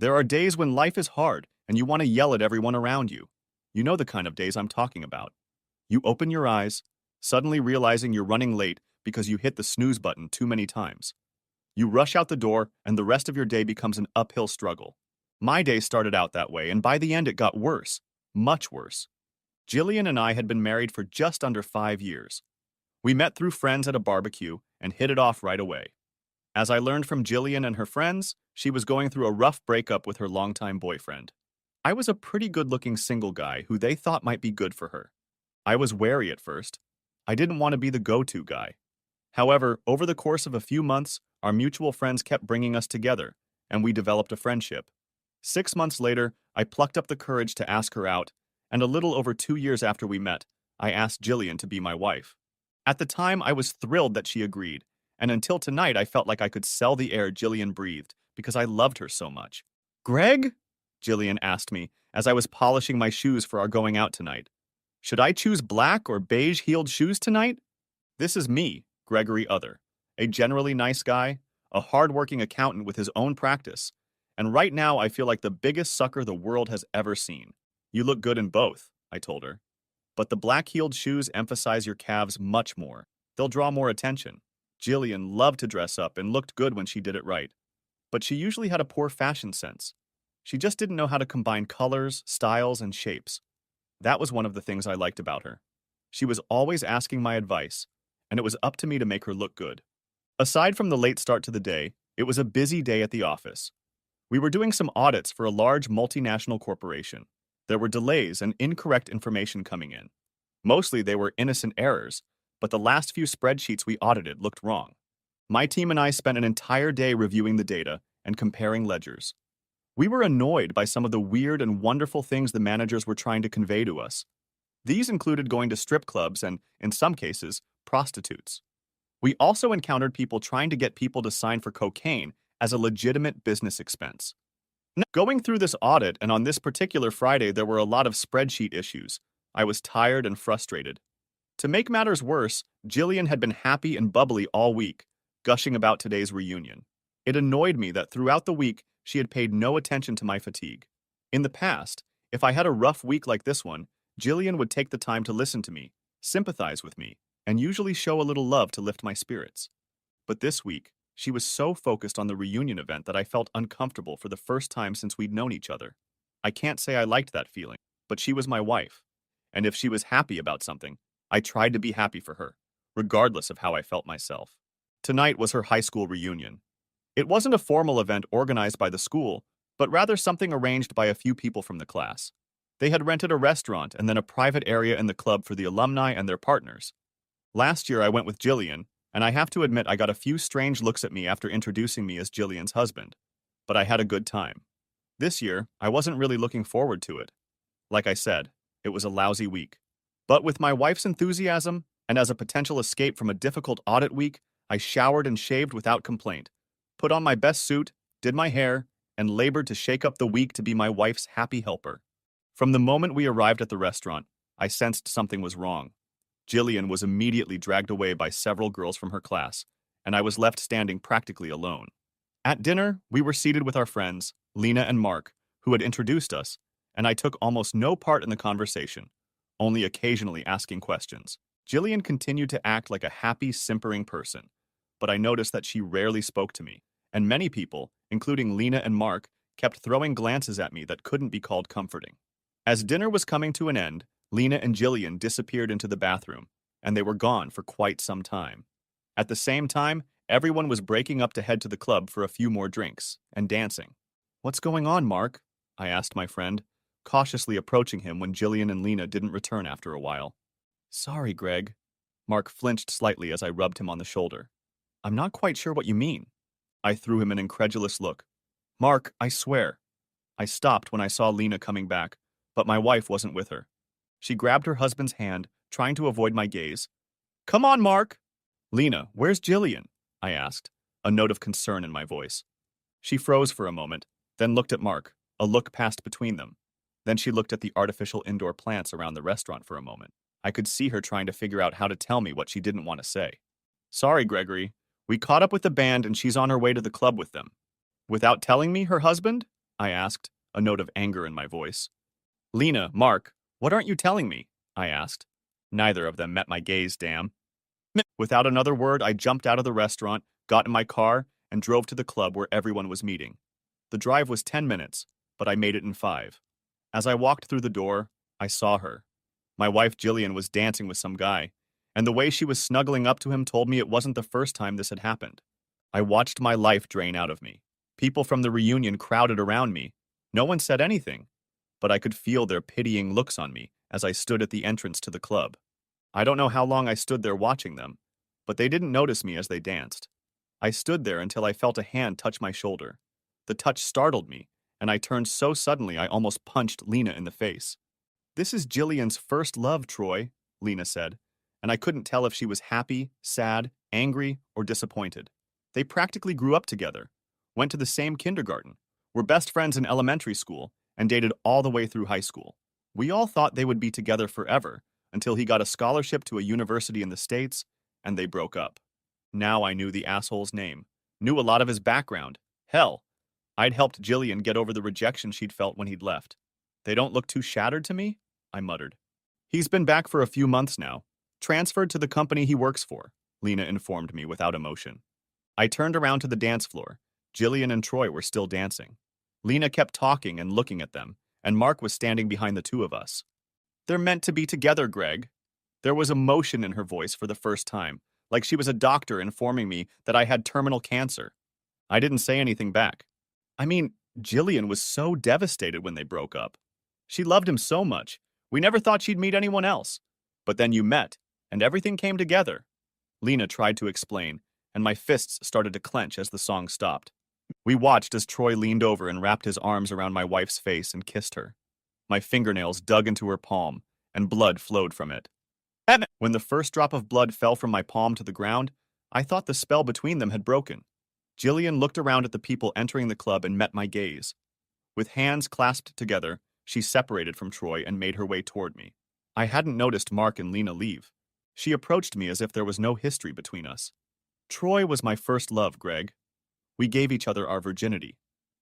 There are days when life is hard and you want to yell at everyone around you. You know the kind of days I'm talking about. You open your eyes, suddenly realizing you're running late because you hit the snooze button too many times. You rush out the door, and the rest of your day becomes an uphill struggle. My day started out that way, and by the end, it got worse. Much worse. Jillian and I had been married for just under 5 years. We met through friends at a barbecue and hit it off right away. As I learned from Jillian and her friends, she was going through a rough breakup with her longtime boyfriend. I was a pretty good-looking single guy who they thought might be good for her. I was wary at first. I didn't want to be the go-to guy. However, over the course of a few months, our mutual friends kept bringing us together, and we developed a friendship. 6 months later, I plucked up the courage to ask her out, and a little over 2 years after we met, I asked Jillian to be my wife. At the time, I was thrilled that she agreed, and until tonight, I felt like I could sell the air Jillian breathed because I loved her so much. Greg? Jillian asked me as I was polishing my shoes for our going out tonight. Should I choose black or beige-heeled shoes tonight? This is me, Gregory Other, a generally nice guy, a hard-working accountant with his own practice, and right now I feel like the biggest sucker the world has ever seen. You look good in both, I told her. But the black-heeled shoes emphasize your calves much more. They'll draw more attention. Jillian loved to dress up and looked good when she did it right. But she usually had a poor fashion sense. She just didn't know how to combine colors, styles, and shapes. That was one of the things I liked about her. She was always asking my advice, and it was up to me to make her look good. Aside from the late start to the day, it was a busy day at the office. We were doing some audits for a large multinational corporation. There were delays and incorrect information coming in. Mostly they were innocent errors, but the last few spreadsheets we audited looked wrong. My team and I spent an entire day reviewing the data and comparing ledgers. We were annoyed by some of the weird and wonderful things the managers were trying to convey to us. These included going to strip clubs and, in some cases, prostitutes. We also encountered people trying to get people to sign for cocaine as a legitimate business expense. Going through this audit, and on this particular Friday, there were a lot of spreadsheet issues. I was tired and frustrated. To make matters worse, Jillian had been happy and bubbly all week, gushing about today's reunion. It annoyed me that throughout the week, she had paid no attention to my fatigue. In the past, if I had a rough week like this one, Jillian would take the time to listen to me, sympathize with me, and usually show a little love to lift my spirits. But this week, she was so focused on the reunion event that I felt uncomfortable for the first time since we'd known each other. I can't say I liked that feeling, but she was my wife. And if she was happy about something, I tried to be happy for her, regardless of how I felt myself. Tonight was her high school reunion. It wasn't a formal event organized by the school, but rather something arranged by a few people from the class. They had rented a restaurant and then a private area in the club for the alumni and their partners. Last year I went with Jillian, and I have to admit I got a few strange looks at me after introducing me as Jillian's husband, but I had a good time. This year, I wasn't really looking forward to it. Like I said, it was a lousy week. But with my wife's enthusiasm, and as a potential escape from a difficult audit week, I showered and shaved without complaint, put on my best suit, did my hair, and labored to shake up the week to be my wife's happy helper. From the moment we arrived at the restaurant, I sensed something was wrong. Jillian was immediately dragged away by several girls from her class, and I was left standing practically alone. At dinner, we were seated with our friends, Lena and Mark, who had introduced us, and I took almost no part in the conversation, only occasionally asking questions. Jillian continued to act like a happy, simpering person, but I noticed that she rarely spoke to me, and many people, including Lena and Mark, kept throwing glances at me that couldn't be called comforting. As dinner was coming to an end, Lena and Jillian disappeared into the bathroom, and they were gone for quite some time. At the same time, everyone was breaking up to head to the club for a few more drinks and dancing. "What's going on, Mark?" I asked my friend, cautiously approaching him when Jillian and Lena didn't return after a while. "Sorry, Greg." Mark flinched slightly as I rubbed him on the shoulder. "I'm not quite sure what you mean." I threw him an incredulous look. "Mark, I swear." I stopped when I saw Lena coming back, but my wife wasn't with her. She grabbed her husband's hand, trying to avoid my gaze. "Come on, Mark!" "Lena, where's Jillian?" I asked, a note of concern in my voice. She froze for a moment, then looked at Mark. A look passed between them. Then she looked at the artificial indoor plants around the restaurant for a moment. I could see her trying to figure out how to tell me what she didn't want to say. "Sorry, Gregory. We caught up with the band and she's on her way to the club with them." "Without telling me, her husband?" I asked, a note of anger in my voice. Lena, Mark, what aren't you telling me? I asked. Neither of them met my gaze, damn. Without another word, I jumped out of the restaurant, got in my car, and drove to the club where everyone was meeting. The drive was 10 minutes, but I made it in 5. As I walked through the door, I saw her. My wife Jillian was dancing with some guy, and the way she was snuggling up to him told me it wasn't the first time this had happened. I watched my life drain out of me. People from the reunion crowded around me. No one said anything, but I could feel their pitying looks on me as I stood at the entrance to the club. I don't know how long I stood there watching them, but they didn't notice me as they danced. I stood there until I felt a hand touch my shoulder. The touch startled me, and I turned so suddenly I almost punched Lena in the face. This is Jillian's first love, Troy, Lena said, and I couldn't tell if she was happy, sad, angry, or disappointed. They practically grew up together, went to the same kindergarten, were best friends in elementary school, and dated all the way through high school. We all thought they would be together forever until he got a scholarship to a university in the States, and they broke up. Now I knew the asshole's name, knew a lot of his background. Hell, I'd helped Jillian get over the rejection she'd felt when he'd left. They don't look too shattered to me? I muttered. He's been back for a few months now, transferred to the company he works for, Lena informed me without emotion. I turned around to the dance floor. Jillian and Troy were still dancing. Lena kept talking and looking at them, and Mark was standing behind the two of us. They're meant to be together, Greg. There was emotion in her voice for the first time, like she was a doctor informing me that I had terminal cancer. I didn't say anything back. I mean, Jillian was so devastated when they broke up. She loved him so much. We never thought she'd meet anyone else. But then you met, and everything came together. Lena tried to explain, and my fists started to clench as the song stopped. We watched as Troy leaned over and wrapped his arms around my wife's face and kissed her. My fingernails dug into her palm, and blood flowed from it. When the first drop of blood fell from my palm to the ground, I thought the spell between them had broken. Jillian looked around at the people entering the club and met my gaze. With hands clasped together, she separated from Troy and made her way toward me. I hadn't noticed Mark and Lena leave. She approached me as if there was no history between us. Troy was my first love, Greg. We gave each other our virginity.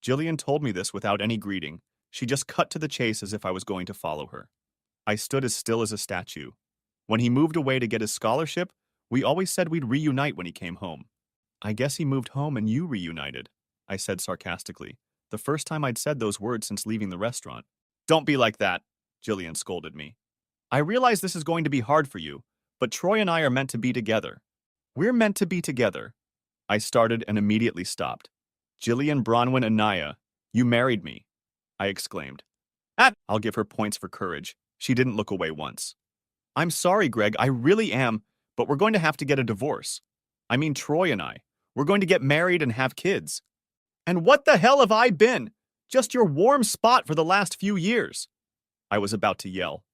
Jillian told me this without any greeting. She just cut to the chase as if I was going to follow her. I stood as still as a statue. When he moved away to get his scholarship, we always said we'd reunite when he came home. I guess he moved home and you reunited, I said sarcastically, the first time I'd said those words since leaving the restaurant. Don't be like that, Jillian scolded me. I realize this is going to be hard for you, but Troy and I are meant to be together. We're meant to be together. I started and immediately stopped. Jillian Bronwyn Anaya, you married me, I exclaimed. I'll give her points for courage. She didn't look away once. I'm sorry, Greg, I really am, but we're going to have to get a divorce. I mean, Troy and I. We're going to get married and have kids. And what the hell have I been? Just your warm spot for the last few years. I was about to yell.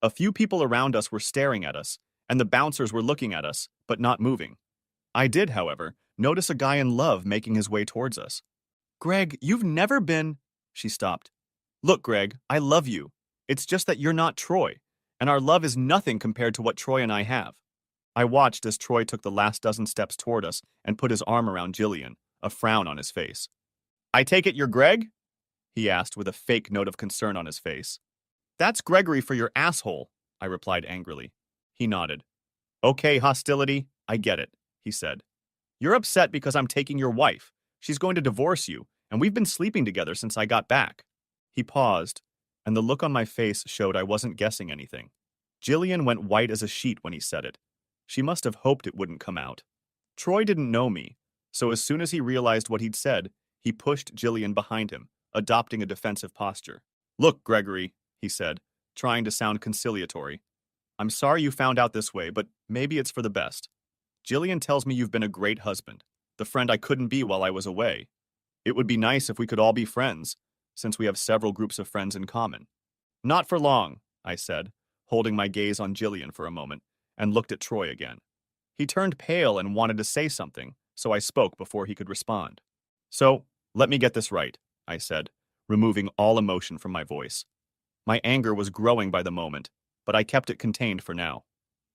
A few people around us were staring at us, and the bouncers were looking at us, but not moving. I did, however, notice a guy in love making his way towards us. Greg, you've never been... She stopped. Look, Greg, I love you. It's just that you're not Troy, and our love is nothing compared to what Troy and I have. I watched as Troy took the last dozen steps toward us and put his arm around Jillian, a frown on his face. I take it you're Greg? He asked with a fake note of concern on his face. That's Gregory for your asshole, I replied angrily. He nodded. Okay, hostility, I get it, he said. You're upset because I'm taking your wife. She's going to divorce you, and we've been sleeping together since I got back. He paused, and the look on my face showed I wasn't guessing anything. Jillian went white as a sheet when he said it. She must have hoped it wouldn't come out. Troy didn't know me, so as soon as he realized what he'd said, he pushed Jillian behind him, adopting a defensive posture. Look, Gregory, he said, trying to sound conciliatory. I'm sorry you found out this way, but maybe it's for the best. Jillian tells me you've been a great husband, the friend I couldn't be while I was away. It would be nice if we could all be friends, since we have several groups of friends in common. Not for long, I said, holding my gaze on Jillian for a moment, and looked at Troy again. He turned pale and wanted to say something, so I spoke before he could respond. So, let me get this right, I said, removing all emotion from my voice. My anger was growing by the moment, but I kept it contained for now.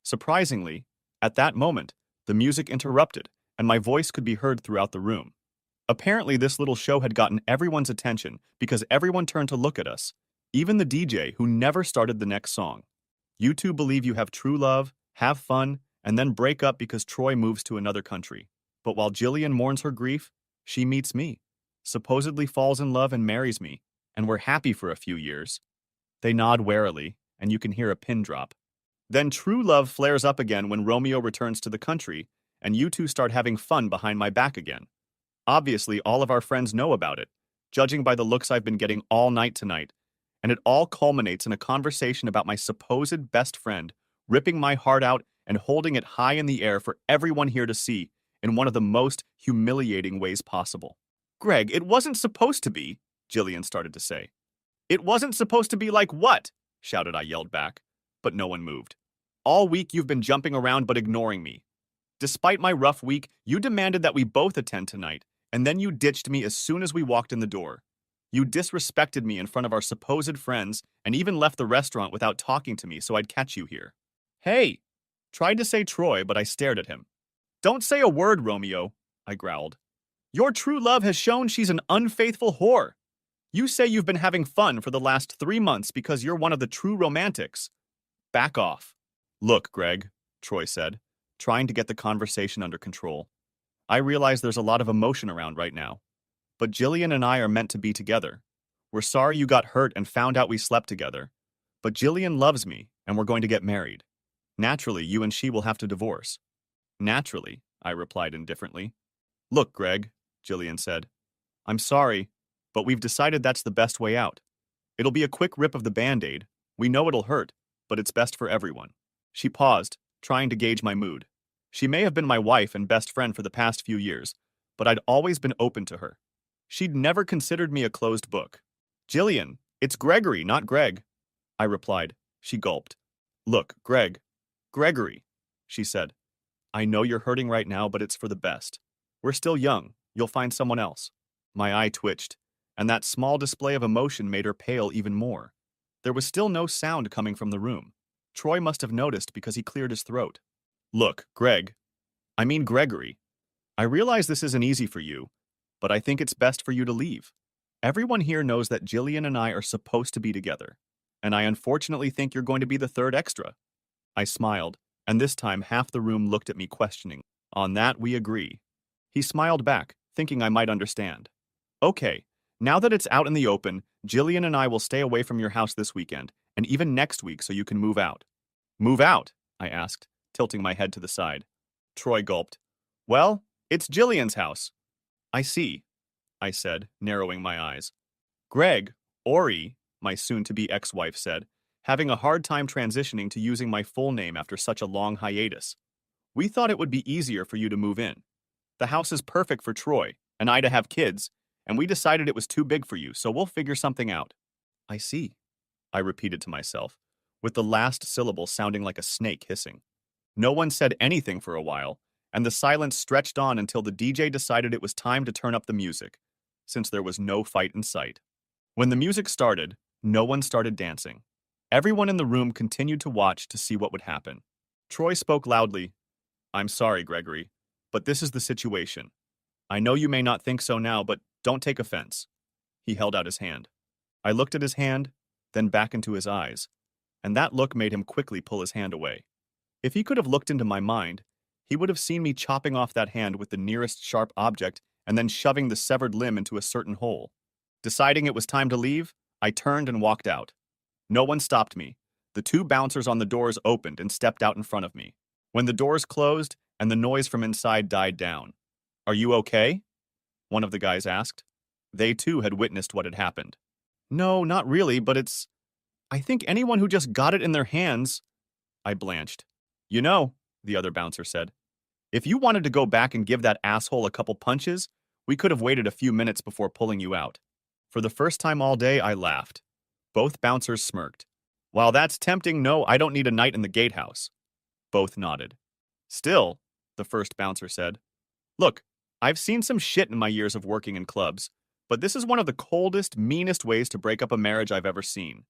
Surprisingly, at that moment, the music interrupted, and my voice could be heard throughout the room. Apparently, this little show had gotten everyone's attention because everyone turned to look at us, even the DJ who never started the next song. You two believe you have true love, have fun, and then break up because Troy moves to another country. But while Jillian mourns her grief, she meets me, supposedly falls in love and marries me, and we're happy for a few years. They nod warily, and you can hear a pin drop. Then true love flares up again when Romeo returns to the country, and you two start having fun behind my back again. Obviously, all of our friends know about it, judging by the looks I've been getting all night tonight, and it all culminates in a conversation about my supposed best friend ripping my heart out and holding it high in the air for everyone here to see in one of the most humiliating ways possible. Greg, it wasn't supposed to be, Jillian started to say. It wasn't supposed to be like what? Shouted I yelled back, but no one moved. All week you've been jumping around but ignoring me. Despite my rough week, you demanded that we both attend tonight, and then you ditched me as soon as we walked in the door. You disrespected me in front of our supposed friends and even left the restaurant without talking to me so I'd catch you here. Hey! Tried to say Troy, but I stared at him. Don't say a word, Romeo, I growled. Your true love has shown she's an unfaithful whore. You say you've been having fun for the last 3 months because you're one of the true romantics. Back off. Look, Greg, Troy said, trying to get the conversation under control. I realize there's a lot of emotion around right now. But Jillian and I are meant to be together. We're sorry you got hurt and found out we slept together. But Jillian loves me, and we're going to get married. Naturally, you and she will have to divorce. Naturally, I replied indifferently. Look, Greg, Jillian said. I'm sorry, but we've decided that's the best way out. It'll be a quick rip of the Band-Aid. We know it'll hurt, but it's best for everyone. She paused, trying to gauge my mood. She may have been my wife and best friend for the past few years, but I'd always been open to her. She'd never considered me a closed book. Jillian, it's Gregory, not Greg, I replied. She gulped. Look, Gregory, she said. I know you're hurting right now, but it's for the best. We're still young. You'll find someone else. My eye twitched, and that small display of emotion made her pale even more. There was still no sound coming from the room. Troy must have noticed because he cleared his throat. Look, Gregory, I realize this isn't easy for you, but I think it's best for you to leave. Everyone here knows that Jillian and I are supposed to be together, and I unfortunately think you're going to be the third extra. I smiled, and this time half the room looked at me questioning. On that, we agree. He smiled back, thinking I might understand. Okay, now that it's out in the open, Jillian and I will stay away from your house this weekend, and even next week so you can move out. Move out? I asked, tilting my head to the side. Troy gulped. Well, it's Jillian's house. I see, I said, narrowing my eyes. Greg, Ori, my soon-to-be ex-wife said, having a hard time transitioning to using my full name after such a long hiatus. We thought it would be easier for you to move in. The house is perfect for Troy, and I to have kids, and we decided it was too big for you, so we'll figure something out. I see, I repeated to myself, with the last syllable sounding like a snake hissing. No one said anything for a while, and the silence stretched on until the DJ decided it was time to turn up the music, since there was no fight in sight. When the music started, no one started dancing. Everyone in the room continued to watch to see what would happen. Troy spoke loudly. I'm sorry, Gregory, but this is the situation. I know you may not think so now, but don't take offense. He held out his hand. I looked at his hand, then back into his eyes, and that look made him quickly pull his hand away. If he could have looked into my mind, he would have seen me chopping off that hand with the nearest sharp object and then shoving the severed limb into a certain hole. Deciding it was time to leave, I turned and walked out. No one stopped me. The two bouncers on the doors opened and stepped out in front of me. When the doors closed and the noise from inside died down, Are you okay? One of the guys asked. They too had witnessed what had happened. No, not really, but I think anyone who just got it in their hands. I blanched. You know, the other bouncer said, if you wanted to go back and give that asshole a couple punches, we could have waited a few minutes before pulling you out. For the first time all day, I laughed. Both bouncers smirked. While that's tempting, no, I don't need a night in the gatehouse. Both nodded. Still, the first bouncer said, look, I've seen some shit in my years of working in clubs, but this is one of the coldest, meanest ways to break up a marriage I've ever seen.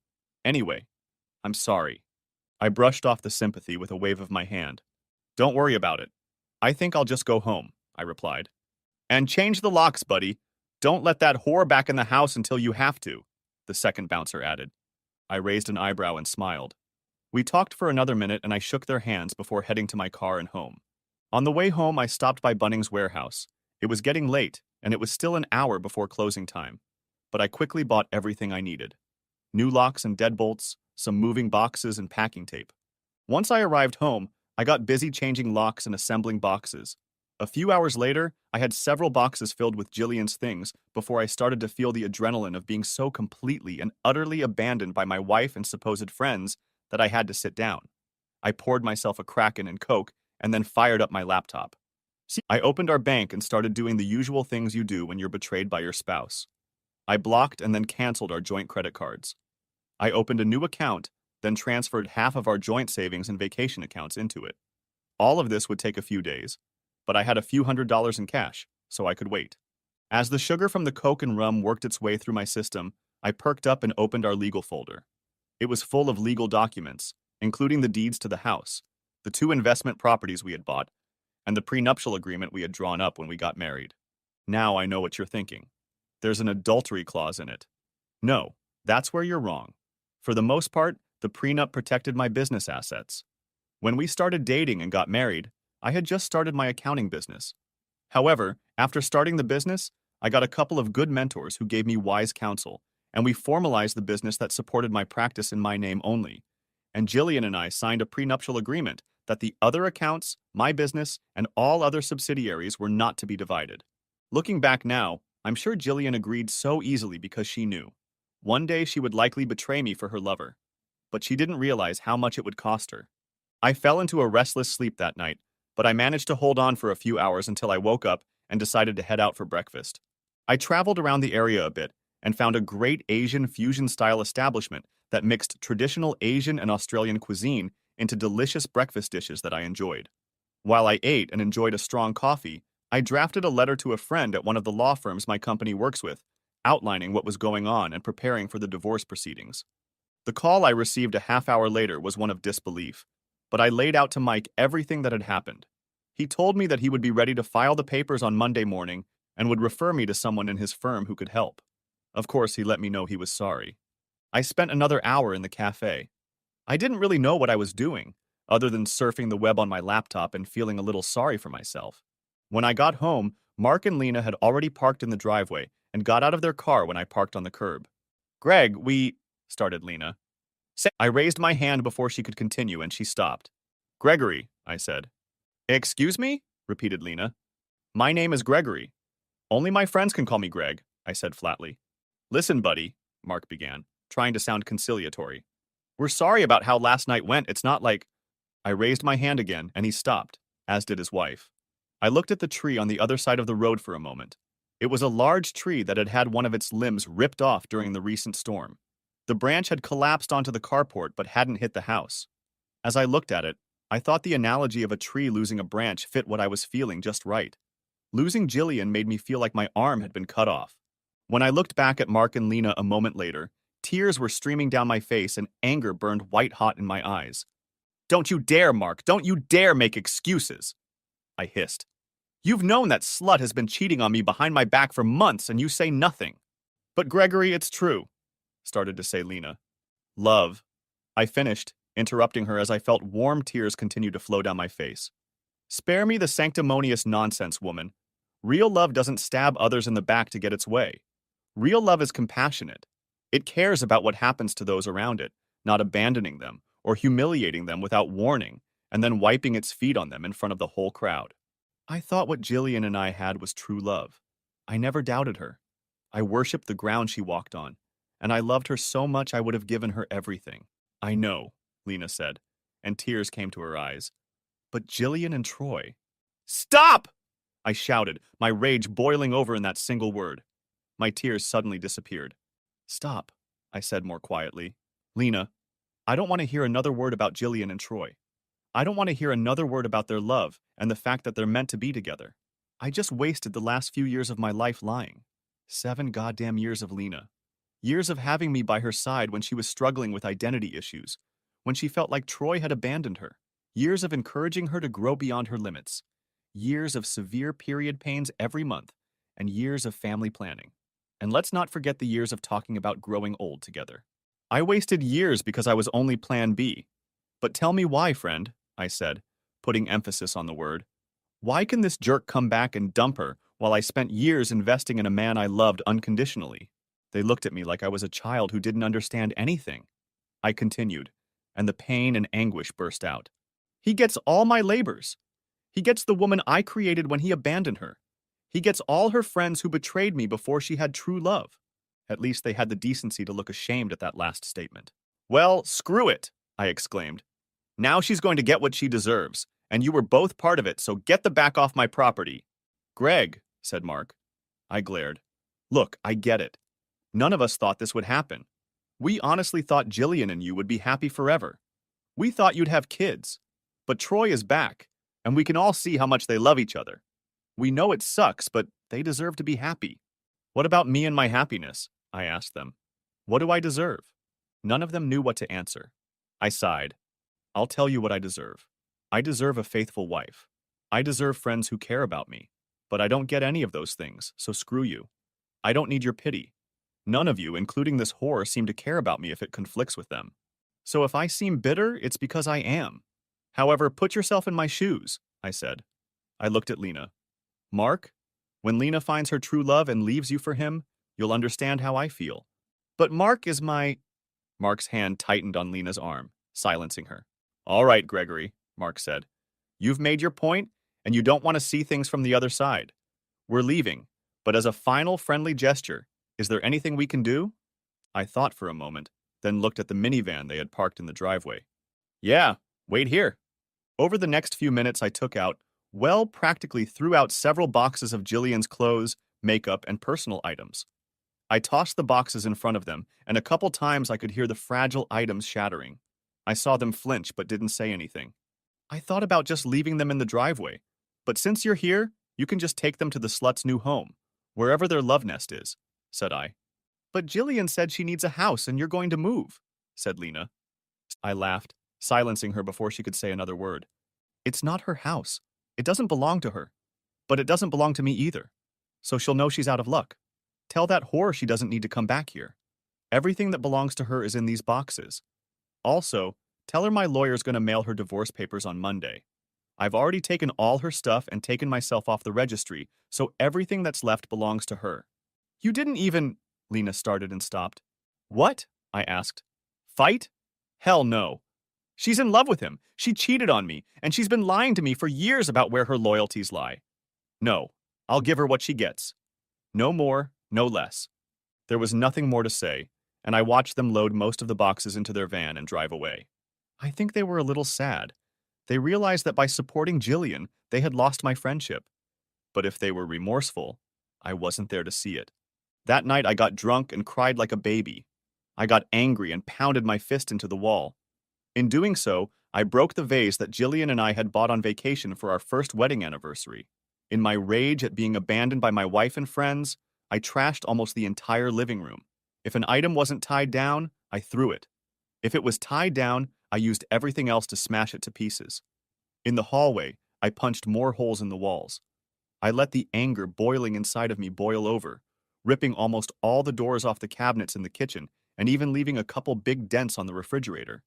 Anyway, I'm sorry. I brushed off the sympathy with a wave of my hand. Don't worry about it. I think I'll just go home, I replied. And change the locks, buddy. Don't let that whore back in the house until you have to, the second bouncer added. I raised an eyebrow and smiled. We talked for another minute and I shook their hands before heading to my car and home. On the way home, I stopped by Bunnings Warehouse. It was getting late, and it was still an hour before closing time. But I quickly bought everything I needed. New locks and deadbolts, some moving boxes and packing tape. Once I arrived home, I got busy changing locks and assembling boxes. A few hours later, I had several boxes filled with Jillian's things before I started to feel the adrenaline of being so completely and utterly abandoned by my wife and supposed friends that I had to sit down. I poured myself a Kraken and Coke and then fired up my laptop. I opened our bank and started doing the usual things you do when you're betrayed by your spouse. I blocked and then canceled our joint credit cards. I opened a new account, then transferred half of our joint savings and vacation accounts into it. All of this would take a few days, but I had a few $100s in cash, so I could wait. As the sugar from the Coke and rum worked its way through my system, I perked up and opened our legal folder. It was full of legal documents, including the deeds to the house, the 2 investment properties we had bought, and the prenuptial agreement we had drawn up when we got married. Now I know what you're thinking. There's an adultery clause in it. No, that's where you're wrong. For the most part, the prenup protected my business assets. When we started dating and got married, I had just started my accounting business. However, after starting the business, I got a couple of good mentors who gave me wise counsel, and we formalized the business that supported my practice in my name only. And Jillian and I signed a prenuptial agreement that the other accounts, my business, and all other subsidiaries were not to be divided. Looking back now, I'm sure Jillian agreed so easily because she knew. One day she would likely betray me for her lover. But she didn't realize how much it would cost her. I fell into a restless sleep that night, but I managed to hold on for a few hours until I woke up and decided to head out for breakfast. I traveled around the area a bit and found a great Asian fusion-style establishment that mixed traditional Asian and Australian cuisine into delicious breakfast dishes that I enjoyed. While I ate and enjoyed a strong coffee, I drafted a letter to a friend at one of the law firms my company works with, outlining what was going on and preparing for the divorce proceedings. The call I received a half hour later was one of disbelief, but I laid out to Mike everything that had happened. He told me that he would be ready to file the papers on Monday morning and would refer me to someone in his firm who could help. Of course, he let me know he was sorry. I spent another hour in the cafe. I didn't really know what I was doing, other than surfing the web on my laptop and feeling a little sorry for myself. When I got home, Mark and Lena had already parked in the driveway and got out of their car when I parked on the curb. "Greg, started Lena. I raised my hand before she could continue and she stopped. "Gregory," I said. "Excuse me?" repeated Lena. "My name is Gregory. Only my friends can call me Greg," I said flatly. "Listen, buddy," Mark began, trying to sound conciliatory. "We're sorry about how last night went. It's not like—" I raised my hand again and he stopped, as did his wife. I looked at the tree on the other side of the road for a moment. It was a large tree that had had one of its limbs ripped off during the recent storm. The branch had collapsed onto the carport but hadn't hit the house. As I looked at it, I thought the analogy of a tree losing a branch fit what I was feeling just right. Losing Jillian made me feel like my arm had been cut off. When I looked back at Mark and Lena a moment later, tears were streaming down my face and anger burned white-hot in my eyes. "Don't you dare, Mark! Don't you dare make excuses!" I hissed. "You've known that slut has been cheating on me behind my back for months and you say nothing." "But Gregory, it's true," started to say Lena. "Love," I finished, interrupting her as I felt warm tears continue to flow down my face. "Spare me the sanctimonious nonsense, woman. Real love doesn't stab others in the back to get its way. Real love is compassionate. It cares about what happens to those around it, not abandoning them or humiliating them without warning and then wiping its feet on them in front of the whole crowd. I thought what Jillian and I had was true love. I never doubted her. I worshipped the ground she walked on, and I loved her so much I would have given her everything." "I know," Lena said, and tears came to her eyes. "But Jillian and Troy—" "Stop!" I shouted, my rage boiling over in that single word. My tears suddenly disappeared. "Stop," I said more quietly. "Lena, I don't want to hear another word about Jillian and Troy. I don't want to hear another word about their love and the fact that they're meant to be together. I just wasted the last few years of my life lying. 7 goddamn years of Lena. Years of having me by her side when she was struggling with identity issues, when she felt like Troy had abandoned her. Years of encouraging her to grow beyond her limits. Years of severe period pains every month and years of family planning. And let's not forget the years of talking about growing old together. I wasted years because I was only plan B. But tell me why, friend, I said, putting emphasis on the word. Why can this jerk come back and dump her while I spent years investing in a man I loved unconditionally? They looked at me like I was a child who didn't understand anything. I continued, and the pain and anguish burst out. He gets all my labors. He gets the woman I created when he abandoned her. He gets all her friends who betrayed me before she had true love. At least they had the decency to look ashamed at that last statement. Well, screw it, I exclaimed. Now she's going to get what she deserves, and you were both part of it, so get the back off my property. Greg, said Mark. I glared. Look, I get it. None of us thought this would happen. We honestly thought Jillian and you would be happy forever. We thought you'd have kids. But Troy is back, and we can all see how much they love each other. We know it sucks, but they deserve to be happy. What about me and my happiness? I asked them. What do I deserve? None of them knew what to answer. I sighed. I'll tell you what I deserve. I deserve a faithful wife. I deserve friends who care about me. But I don't get any of those things, so screw you. I don't need your pity. None of you, including this whore, seem to care about me if it conflicts with them. So if I seem bitter, it's because I am. However, put yourself in my shoes, I said. I looked at Lena. Mark, when Lena finds her true love and leaves you for him, you'll understand how I feel. But Mark is my... Mark's hand tightened on Lena's arm, silencing her. All right, Gregory, Mark said. You've made your point, and you don't want to see things from the other side. We're leaving, but as a final friendly gesture, is there anything we can do? I thought for a moment, then looked at the minivan they had parked in the driveway. Yeah, wait here. Over the next few minutes I took out, well, practically threw out several boxes of Jillian's clothes, makeup, and personal items. I tossed the boxes in front of them, and a couple times I could hear the fragile items shattering. I saw them flinch but didn't say anything. I thought about just leaving them in the driveway, but since you're here, you can just take them to the slut's new home, wherever their love nest is, said I. But Jillian said she needs a house and you're going to move, said Lena. I laughed, silencing her before she could say another word. It's not her house. It doesn't belong to her. But it doesn't belong to me either. So she'll know she's out of luck. Tell that whore she doesn't need to come back here. Everything that belongs to her is in these boxes. Also, tell her my lawyer's going to mail her divorce papers on Monday. I've already taken all her stuff and taken myself off the registry, so everything that's left belongs to her. You didn't even... Lena started and stopped. What? I asked. Fight? Hell no. She's in love with him. She cheated on me, and she's been lying to me for years about where her loyalties lie. No, I'll give her what she gets. No more, no less. There was nothing more to say, and I watched them load most of the boxes into their van and drive away. I think they were a little sad. They realized that by supporting Jillian, they had lost my friendship. But if they were remorseful, I wasn't there to see it. That night I got drunk and cried like a baby. I got angry and pounded my fist into the wall. In doing so, I broke the vase that Jillian and I had bought on vacation for our first wedding anniversary. In my rage at being abandoned by my wife and friends, I trashed almost the entire living room. If an item wasn't tied down, I threw it. If it was tied down, I used everything else to smash it to pieces. In the hallway, I punched more holes in the walls. I let the anger boiling inside of me boil over, ripping almost all the doors off the cabinets in the kitchen and even leaving a couple big dents on the refrigerator.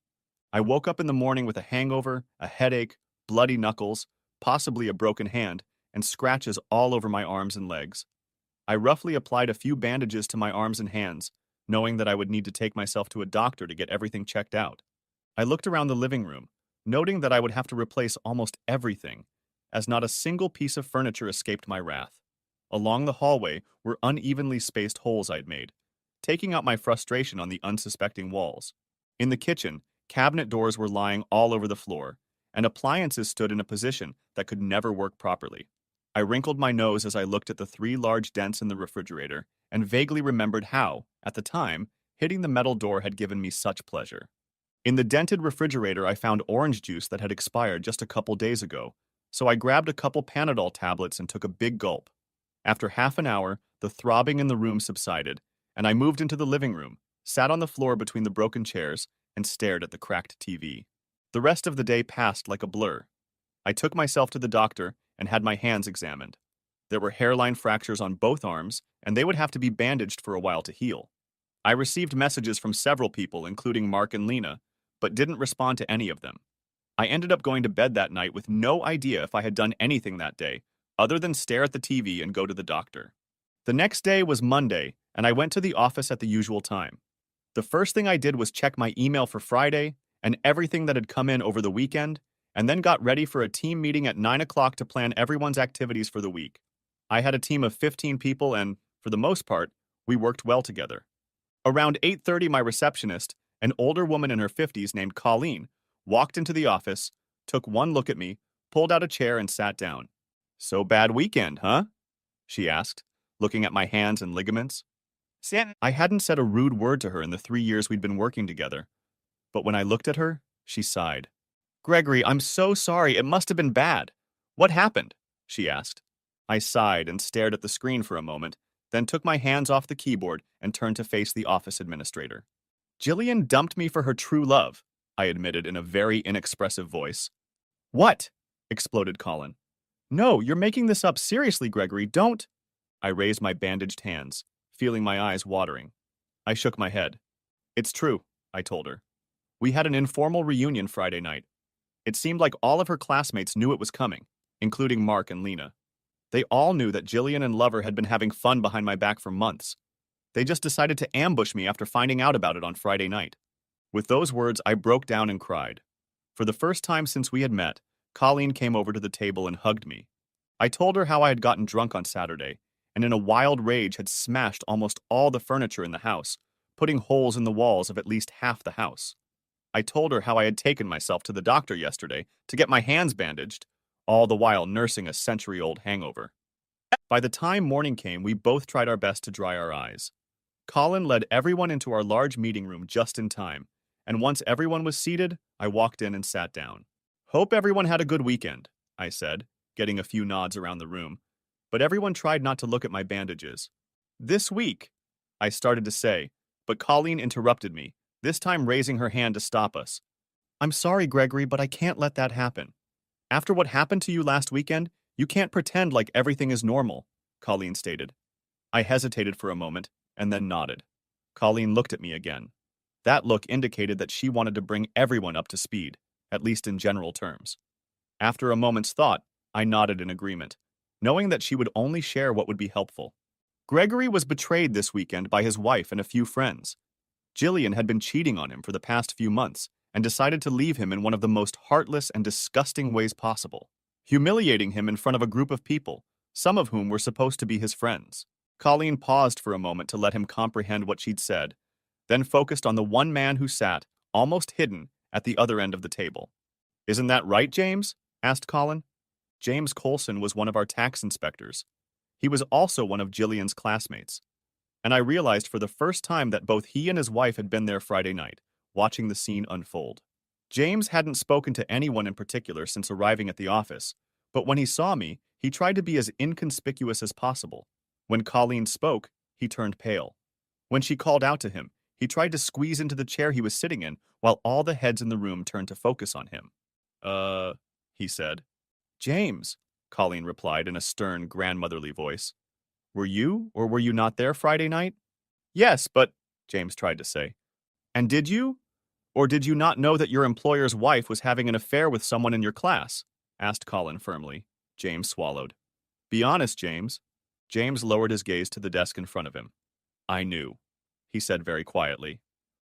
I woke up in the morning with a hangover, a headache, bloody knuckles, possibly a broken hand, and scratches all over my arms and legs. I roughly applied a few bandages to my arms and hands, knowing that I would need to take myself to a doctor to get everything checked out. I looked around the living room, noting that I would have to replace almost everything, as not a single piece of furniture escaped my wrath. Along the hallway were unevenly spaced holes I'd made, taking out my frustration on the unsuspecting walls. In the kitchen, cabinet doors were lying all over the floor, and appliances stood in a position that could never work properly. I wrinkled my nose as I looked at the 3 large dents in the refrigerator and vaguely remembered how, at the time, hitting the metal door had given me such pleasure. In the dented refrigerator, I found orange juice that had expired just a couple days ago, so I grabbed a couple Panadol tablets and took a big gulp. After half an hour, the throbbing in the room subsided, and I moved into the living room, sat on the floor between the broken chairs, and stared at the cracked TV. The rest of the day passed like a blur. I took myself to the doctor and had my hands examined. There were hairline fractures on both arms, and they would have to be bandaged for a while to heal. I received messages from several people, including Mark and Lena, but didn't respond to any of them. I ended up going to bed that night with no idea if I had done anything that day, other than stare at the TV and go to the doctor. The next day was Monday, and I went to the office at the usual time. The first thing I did was check my email for Friday and everything that had come in over the weekend, and then got ready for a team meeting at 9 o'clock to plan everyone's activities for the week. I had a team of 15 people, and, for the most part, we worked well together. Around 8:30, my receptionist, an older woman in her 50s named Colleen, walked into the office, took one look at me, pulled out a chair, and sat down. "So bad weekend, huh?" she asked, looking at my hands and ligaments. I hadn't said a rude word to her in the 3 years we'd been working together, but when I looked at her, she sighed. "Gregory, I'm so sorry. It must have been bad. What happened?" she asked. I sighed and stared at the screen for a moment, then took my hands off the keyboard and turned to face the office administrator. "Jillian dumped me for her true love," I admitted in a very inexpressive voice. "What?" exploded Colin. "No, you're making this up. Seriously, Gregory, don't." I raised my bandaged hands, feeling my eyes watering. I shook my head. "It's true," I told her. "We had an informal reunion Friday night. It seemed like all of her classmates knew it was coming, including Mark and Lena. They all knew that Jillian and Lover had been having fun behind my back for months. They just decided to ambush me after finding out about it on Friday night." With those words, I broke down and cried. For the first time since we had met, Colleen came over to the table and hugged me. I told her how I had gotten drunk on Saturday, and in a wild rage had smashed almost all the furniture in the house, putting holes in the walls of at least half the house. I told her how I had taken myself to the doctor yesterday to get my hands bandaged, all the while nursing a century-old hangover. By the time morning came, we both tried our best to dry our eyes. Colin led everyone into our large meeting room just in time, and once everyone was seated, I walked in and sat down. "Hope everyone had a good weekend," I said, getting a few nods around the room, but everyone tried not to look at my bandages. "This week," I started to say, but Colleen interrupted me, this time raising her hand to stop us. "I'm sorry, Gregory, but I can't let that happen. After what happened to you last weekend, you can't pretend like everything is normal," Colleen stated. I hesitated for a moment, and then nodded. Colleen looked at me again. That look indicated that she wanted to bring everyone up to speed, at least in general terms. After a moment's thought, I nodded in agreement, knowing that she would only share what would be helpful. Gregory was betrayed this weekend by his wife and a few friends. Jillian had been cheating on him for the past few months and decided to leave him in one of the most heartless and disgusting ways possible, humiliating him in front of a group of people, some of whom were supposed to be his friends. Colleen paused for a moment to let him comprehend what she'd said, then focused on the one man who sat, almost hidden, at the other end of the table. "Isn't that right, James?" asked Colin. James Colson was one of our tax inspectors. He was also one of Jillian's classmates. And I realized for the first time that both he and his wife had been there Friday night, watching the scene unfold. James hadn't spoken to anyone in particular since arriving at the office, but when he saw me, he tried to be as inconspicuous as possible. When Colleen spoke, he turned pale. When she called out to him, he tried to squeeze into the chair he was sitting in while all the heads in the room turned to focus on him. He said. "James," Colleen replied in a stern, grandmotherly voice. "Were you or were you not there Friday night?" "Yes, but," James tried to say. "And did you? Or did you not know that your employer's wife was having an affair with someone in your class?" asked Colin firmly. James swallowed. "Be honest, James." James lowered his gaze to the desk in front of him. "I knew," he said very quietly.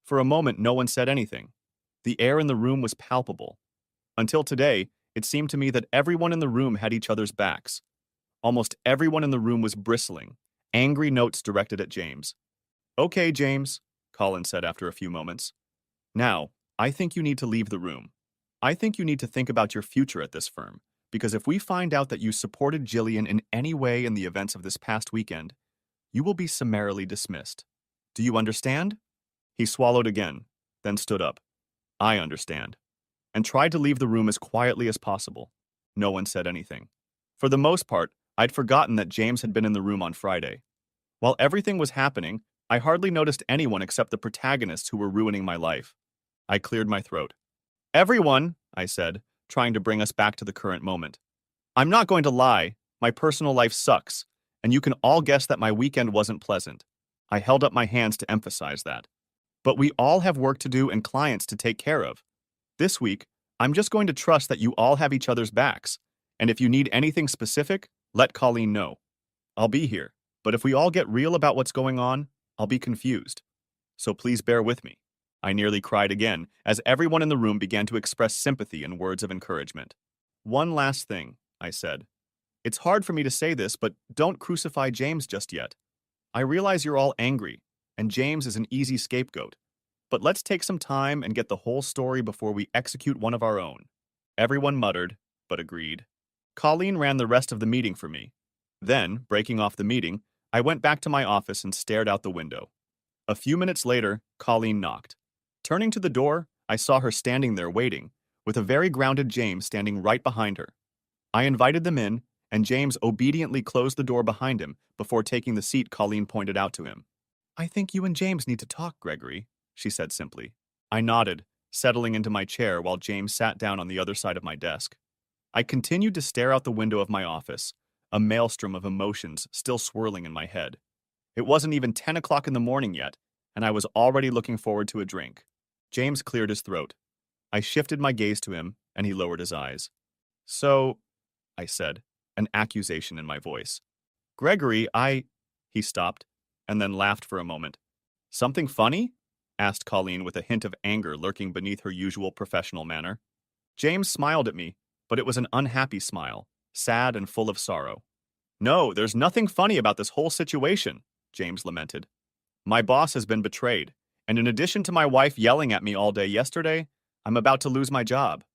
For a moment, no one said anything. The air in the room was palpable. Until today, it seemed to me that everyone in the room had each other's backs. Almost everyone in the room was bristling, angry notes directed at James. "Okay, James," Colin said after a few moments. "Now, I think you need to leave the room. I think you need to think about your future at this firm, because if we find out that you supported Jillian in any way in the events of this past weekend, you will be summarily dismissed. Do you understand?" He swallowed again, then stood up. "I understand," and tried to leave the room as quietly as possible. No one said anything. For the most part, I'd forgotten that James had been in the room on Friday. While everything was happening, I hardly noticed anyone except the protagonists who were ruining my life. I cleared my throat. "Everyone," I said, trying to bring us back to the current moment. "I'm not going to lie. My personal life sucks, and you can all guess that my weekend wasn't pleasant. I held up my hands to emphasize that. But we all have work to do and clients to take care of. This week, I'm just going to trust that you all have each other's backs, and if you need anything specific, let Colleen know. I'll be here, but if we all get real about what's going on, I'll be confused. So please bear with me. I nearly cried again as everyone in the room began to express sympathy and words of encouragement. One last thing, I said. It's hard for me to say this, but don't crucify James just yet. I realize you're all angry, and James is an easy scapegoat. But let's take some time and get the whole story before we execute one of our own. Everyone muttered, but agreed. Colleen ran the rest of the meeting for me. Then, breaking off the meeting, I went back to my office and stared out the window. A few minutes later, Colleen knocked. Turning to the door, I saw her standing there waiting, with a very grounded James standing right behind her. I invited them in, and James obediently closed the door behind him before taking the seat Colleen pointed out to him. "I think you and James need to talk, Gregory," she said simply. I nodded, settling into my chair while James sat down on the other side of my desk. I continued to stare out the window of my office, a maelstrom of emotions still swirling in my head. It wasn't even 10 o'clock in the morning yet, and I was already looking forward to a drink. James cleared his throat. I shifted my gaze to him, and he lowered his eyes. "So," I said, an accusation in my voice. "Gregory, He stopped, and then laughed for a moment. "Something funny?" asked Colleen with a hint of anger lurking beneath her usual professional manner. James smiled at me, but it was an unhappy smile, sad and full of sorrow. "No, there's nothing funny about this whole situation," James lamented. "My boss has been betrayed, and in addition to my wife yelling at me all day yesterday, I'm about to lose my job.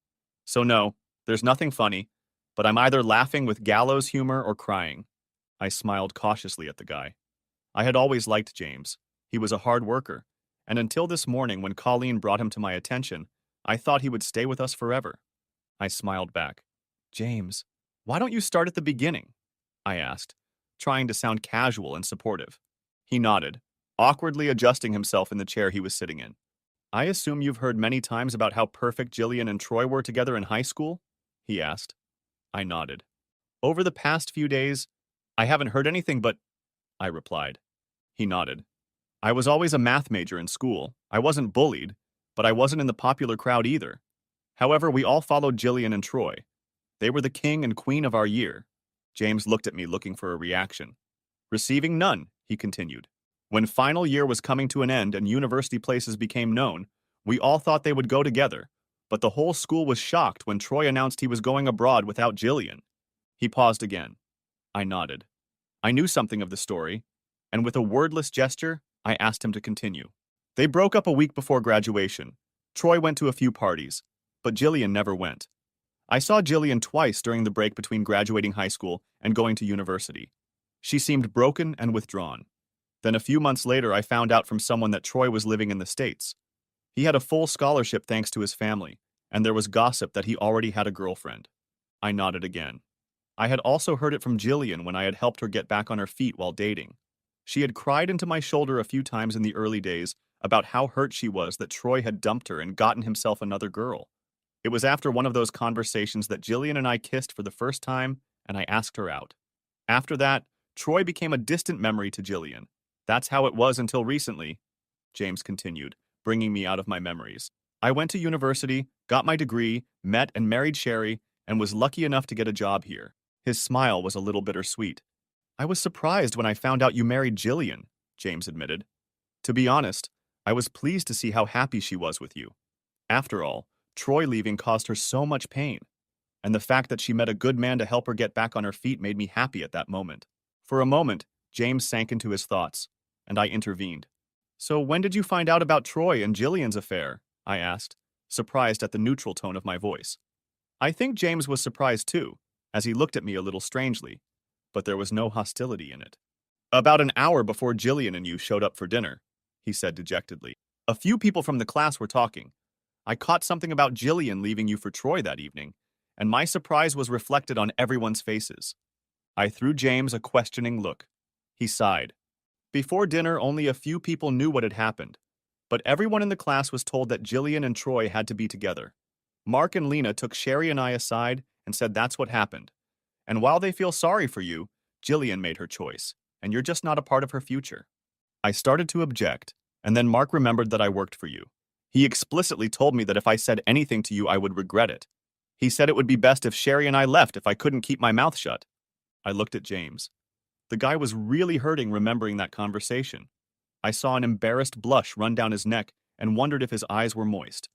So no, there's nothing funny, but I'm either laughing with gallows humor or crying." I smiled cautiously at the guy. I had always liked James. He was a hard worker, and until this morning when Colleen brought him to my attention, I thought he would stay with us forever. I smiled back. "James, why don't you start at the beginning?" I asked, trying to sound casual and supportive. He nodded, awkwardly adjusting himself in the chair he was sitting in. "I assume you've heard many times about how perfect Jillian and Troy were together in high school?" he asked. I nodded. "Over the past few days, I haven't heard anything but," I replied. He nodded. "I was always a math major in school. I wasn't bullied, but I wasn't in the popular crowd either. However, we all followed Jillian and Troy. They were the king and queen of our year." James looked at me looking for a reaction. "Receiving none," he continued. "When final year was coming to an end and university places became known, we all thought they would go together, but the whole school was shocked when Troy announced he was going abroad without Jillian." He paused again. I nodded. I knew something of the story, and with a wordless gesture, I asked him to continue. "They broke up a week before graduation. Troy went to a few parties, but Jillian never went. I saw Jillian twice during the break between graduating high school and going to university. She seemed broken and withdrawn. Then a few months later, I found out from someone that Troy was living in the States. He had a full scholarship thanks to his family, and there was gossip that he already had a girlfriend." I nodded again. I had also heard it from Jillian when I had helped her get back on her feet while dating. She had cried into my shoulder a few times in the early days about how hurt she was that Troy had dumped her and gotten himself another girl. It was after one of those conversations that Jillian and I kissed for the first time, and I asked her out. After that, Troy became a distant memory to Jillian. That's how it was until recently," James continued, bringing me out of my memories. "I went to university, got my degree, met and married Sherry, and was lucky enough to get a job here." His smile was a little bittersweet. "I was surprised when I found out you married Jillian," James admitted. "To be honest, I was pleased to see how happy she was with you. After all, Troy leaving caused her so much pain, and the fact that she met a good man to help her get back on her feet made me happy at that moment." For a moment, James sank into his thoughts, and I intervened. "So when did you find out about Troy and Jillian's affair?" I asked, surprised at the neutral tone of my voice. I think James was surprised too, as he looked at me a little strangely, but there was no hostility in it. "About an hour before Jillian and you showed up for dinner," he said dejectedly. "A few people from the class were talking. I caught something about Jillian leaving you for Troy that evening, and my surprise was reflected on everyone's faces." I threw James a questioning look. He sighed. "Before dinner, only a few people knew what had happened, but everyone in the class was told that Jillian and Troy had to be together. Mark and Lena took Sherry and I aside and said that's what happened, And while they feel sorry for you, Jillian made her choice, and you're just not a part of her future. I started to object, and then Mark remembered that I worked for you. He explicitly told me that if I said anything to you, I would regret it. He said it would be best if Sherry and I left if I couldn't keep my mouth shut. I looked at James. The guy was really hurting remembering that conversation. I saw an embarrassed blush run down his neck and wondered if his eyes were moist.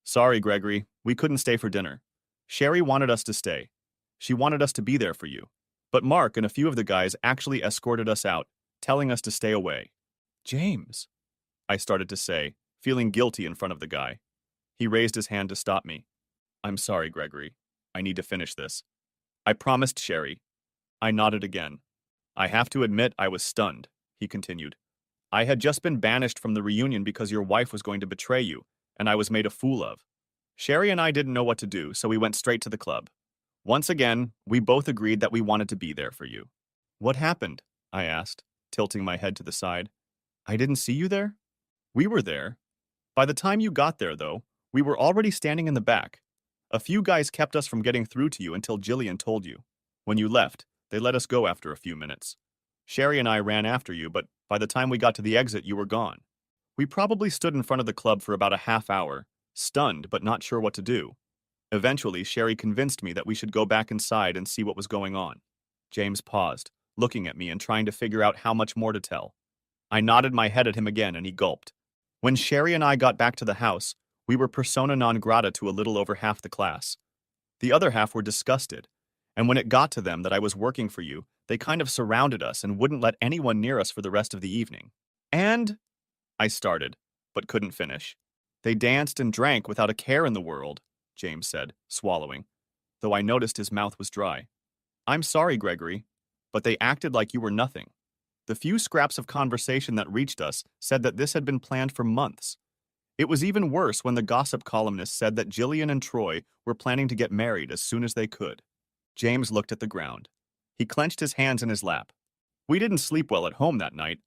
Sorry, Gregory, we couldn't stay for dinner. Sherry wanted us to stay. She wanted us to be there for you. But Mark and a few of the guys actually escorted us out, telling us to stay away. James, I started to say, feeling guilty in front of the guy. He raised his hand to stop me. I'm sorry, Gregory. I need to finish this. I promised Sherry. I nodded again. I have to admit I was stunned, he continued. I had just been banished from the reunion because your wife was going to betray you, and I was made a fool of. Sherry and I didn't know what to do, so we went straight to the club. Once again, we both agreed that we wanted to be there for you. What happened? I asked, tilting my head to the side. I didn't see you there? We were there. By the time you got there, though, we were already standing in the back. A few guys kept us from getting through to you until Jillian told you. When you left, they let us go after a few minutes. Sherry and I ran after you, but by the time we got to the exit, you were gone. We probably stood in front of the club for about a half hour, stunned but not sure what to do. Eventually, Sherry convinced me that we should go back inside and see what was going on. James paused, looking at me and trying to figure out how much more to tell. I nodded my head at him again and he gulped. When Sherry and I got back to the house, we were persona non grata to a little over half the class. The other half were disgusted, and when it got to them that I was working for you, they kind of surrounded us and wouldn't let anyone near us for the rest of the evening. And I started, but couldn't finish. They danced and drank without a care in the world, James said, swallowing, though I noticed his mouth was dry. I'm sorry, Gregory, but they acted like you were nothing. The few scraps of conversation that reached us said that this had been planned for months. It was even worse when the gossip columnist said that Jillian and Troy were planning to get married as soon as they could. James looked at the ground. He clenched his hands in his lap. We didn't sleep well at home that night.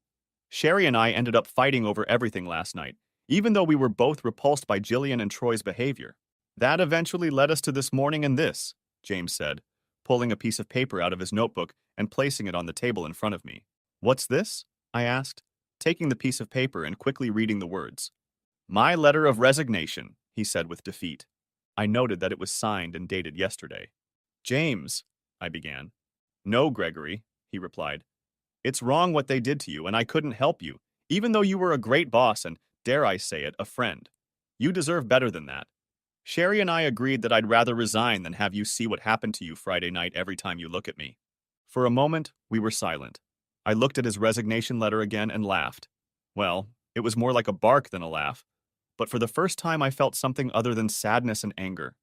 Sherry and I ended up fighting over everything last night, even though we were both repulsed by Jillian and Troy's behavior. That eventually led us to this morning and this, James said, pulling a piece of paper out of his notebook and placing it on the table in front of me. What's this? I asked, taking the piece of paper and quickly reading the words. My letter of resignation, he said with defeat. I noted that it was signed and dated yesterday. James, I began. No, Gregory, he replied. It's wrong what they did to you, and I couldn't help you, even though you were a great boss and, dare I say it, a friend. You deserve better than that. Sherry and I agreed that I'd rather resign than have you see what happened to you Friday night every time you look at me. For a moment, we were silent. I looked at his resignation letter again and laughed. Well, it was more like a bark than a laugh. But for the first time, I felt something other than sadness and anger.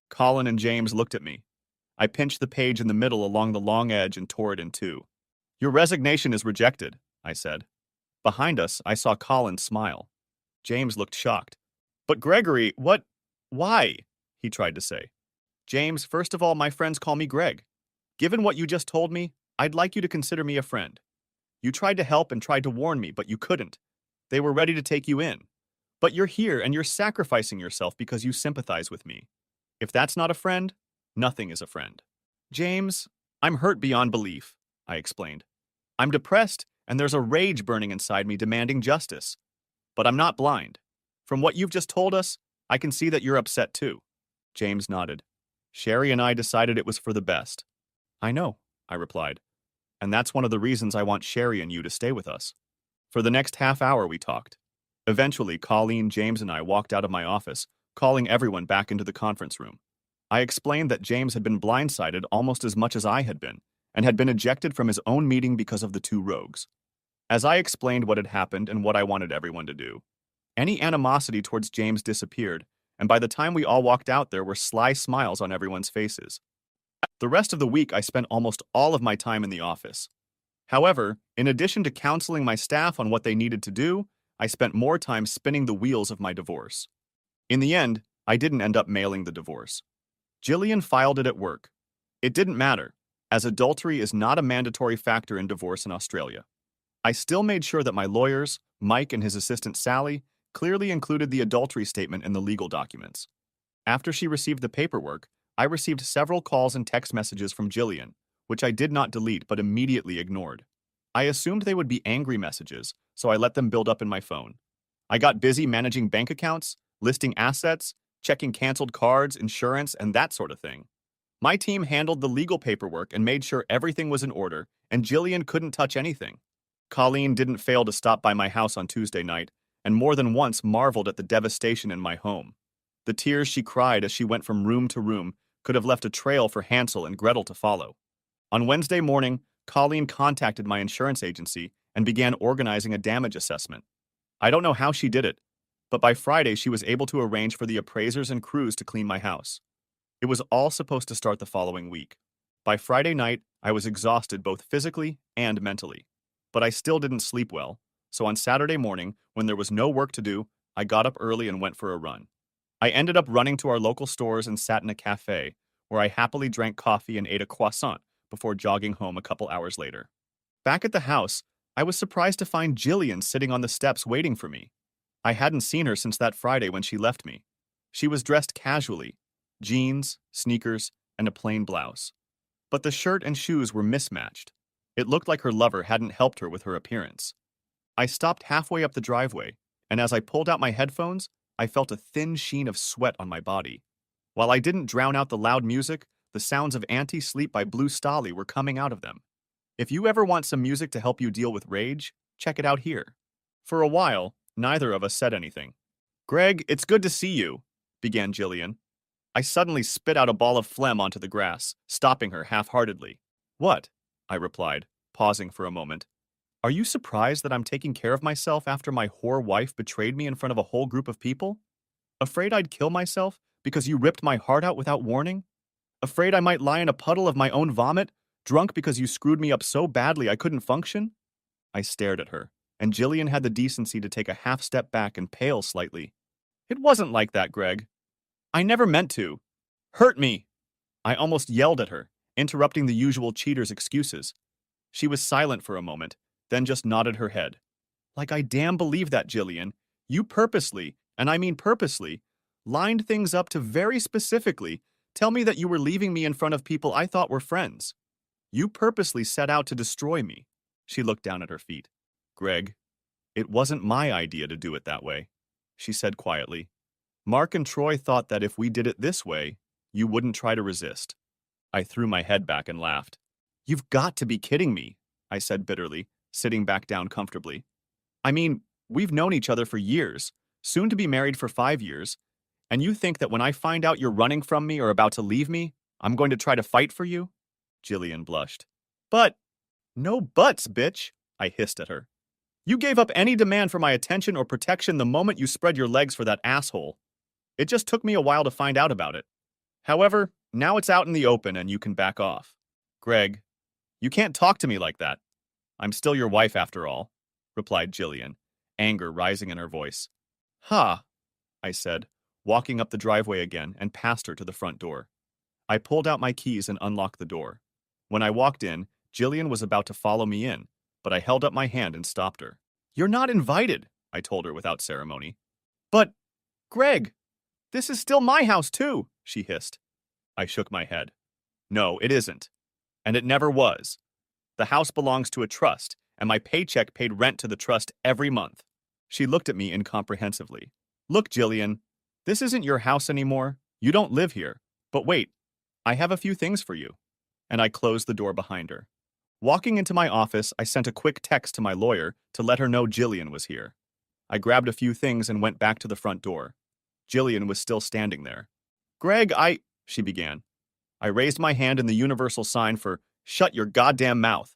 Colin and James looked at me. I pinched the page in the middle along the long edge and tore it in two. Your resignation is rejected, I said. Behind us, I saw Colin smile. James looked shocked. But Gregory, what? Why? He tried to say. James, first of all, my friends call me Greg. Given what you just told me, I'd like you to consider me a friend. You tried to help and tried to warn me, but you couldn't. They were ready to take you in. But you're here and you're sacrificing yourself because you sympathize with me. If that's not a friend, nothing is a friend. James, I'm hurt beyond belief, I explained. I'm depressed and there's a rage burning inside me demanding justice. But I'm not blind. From what you've just told us, I can see that you're upset too. James nodded. Sherry and I decided it was for the best. I know, I replied. And that's one of the reasons I want Sherry and you to stay with us. For the next half hour we talked. Eventually, Colleen, James, and I walked out of my office, calling everyone back into the conference room. I explained that James had been blindsided almost as much as I had been, and had been ejected from his own meeting because of the two rogues. As I explained what had happened and what I wanted everyone to do, any animosity towards James disappeared, and by the time we all walked out there were sly smiles on everyone's faces. The rest of the week I spent almost all of my time in the office. However, in addition to counseling my staff on what they needed to do, I spent more time spinning the wheels of my divorce. In the end, I didn't end up mailing the divorce. Jillian filed it at work. It didn't matter, as adultery is not a mandatory factor in divorce in Australia. I still made sure that my lawyers, Mike and his assistant Sally, clearly included the adultery statement in the legal documents. After she received the paperwork, I received several calls and text messages from Jillian, which I did not delete but immediately ignored. I assumed they would be angry messages, so I let them build up in my phone. I got busy managing bank accounts, listing assets, checking canceled cards, insurance, and that sort of thing. My team handled the legal paperwork and made sure everything was in order, and Jillian couldn't touch anything. Colleen didn't fail to stop by my house on Tuesday night, and more than once marveled at the devastation in my home. The tears she cried as she went from room to room could have left a trail for Hansel and Gretel to follow. On Wednesday morning, Colleen contacted my insurance agency and began organizing a damage assessment. I don't know how she did it, but by Friday she was able to arrange for the appraisers and crews to clean my house. It was all supposed to start the following week. By Friday night, I was exhausted both physically and mentally. But I still didn't sleep well, so on Saturday morning, when there was no work to do, I got up early and went for a run. I ended up running to our local stores and sat in a cafe, where I happily drank coffee and ate a croissant before jogging home a couple hours later. Back at the house, I was surprised to find Jillian sitting on the steps waiting for me. I hadn't seen her since that Friday when she left me. She was dressed casually, jeans, sneakers, and a plain blouse. But the shirt and shoes were mismatched. It looked like her lover hadn't helped her with her appearance. I stopped halfway up the driveway, and as I pulled out my headphones, I felt a thin sheen of sweat on my body. While I didn't drown out the loud music, the sounds of Anti-Sleep by Blue Stahli were coming out of them. If you ever want some music to help you deal with rage, check it out here. For a while, neither of us said anything. "Greg, it's good to see you," began Jillian. I suddenly spit out a ball of phlegm onto the grass, stopping her half-heartedly. "What?" I replied, pausing for a moment. "Are you surprised that I'm taking care of myself after my whore wife betrayed me in front of a whole group of people? Afraid I'd kill myself because you ripped my heart out without warning? Afraid I might lie in a puddle of my own vomit, drunk because you screwed me up so badly I couldn't function?" I stared at her, and Jillian had the decency to take a half step back and pale slightly. "It wasn't like that, Greg. I never meant to. Hurt me!" I almost yelled at her, interrupting the usual cheater's excuses. She was silent for a moment, then just nodded her head. "Like I damn believe that, Jillian. You purposely, and I mean purposely, lined things up to very specifically tell me that you were leaving me in front of people I thought were friends. You purposely set out to destroy me." She looked down at her feet. "Greg, it wasn't my idea to do it that way," she said quietly. "Mark and Troy thought that if we did it this way, you wouldn't try to resist." I threw my head back and laughed. "You've got to be kidding me," I said bitterly, sitting back down comfortably. "I mean, we've known each other for years, soon to be married for 5 years, and you think that when I find out you're running from me or about to leave me, I'm going to try to fight for you?" Jillian blushed. "But—" "No buts, bitch," I hissed at her. "You gave up any demand for my attention or protection the moment you spread your legs for that asshole. It just took me a while to find out about it. However, now it's out in the open and you can back off." "Greg, you can't talk to me like that. I'm still your wife after all," replied Jillian, anger rising in her voice. "Ha," I said, walking up the driveway again and past her to the front door. I pulled out my keys and unlocked the door. When I walked in, Jillian was about to follow me in, but I held up my hand and stopped her. "You're not invited," I told her without ceremony. "But, Greg, this is still my house too," she hissed. I shook my head. "No, it isn't. And it never was. The house belongs to a trust, and my paycheck paid rent to the trust every month." She looked at me incomprehensively. "Look, Jillian, this isn't your house anymore. You don't live here. But wait, I have a few things for you." And I closed the door behind her. Walking into my office, I sent a quick text to my lawyer to let her know Jillian was here. I grabbed a few things and went back to the front door. Jillian was still standing there. "Greg, she began. I raised my hand in the universal sign for "shut your goddamn mouth."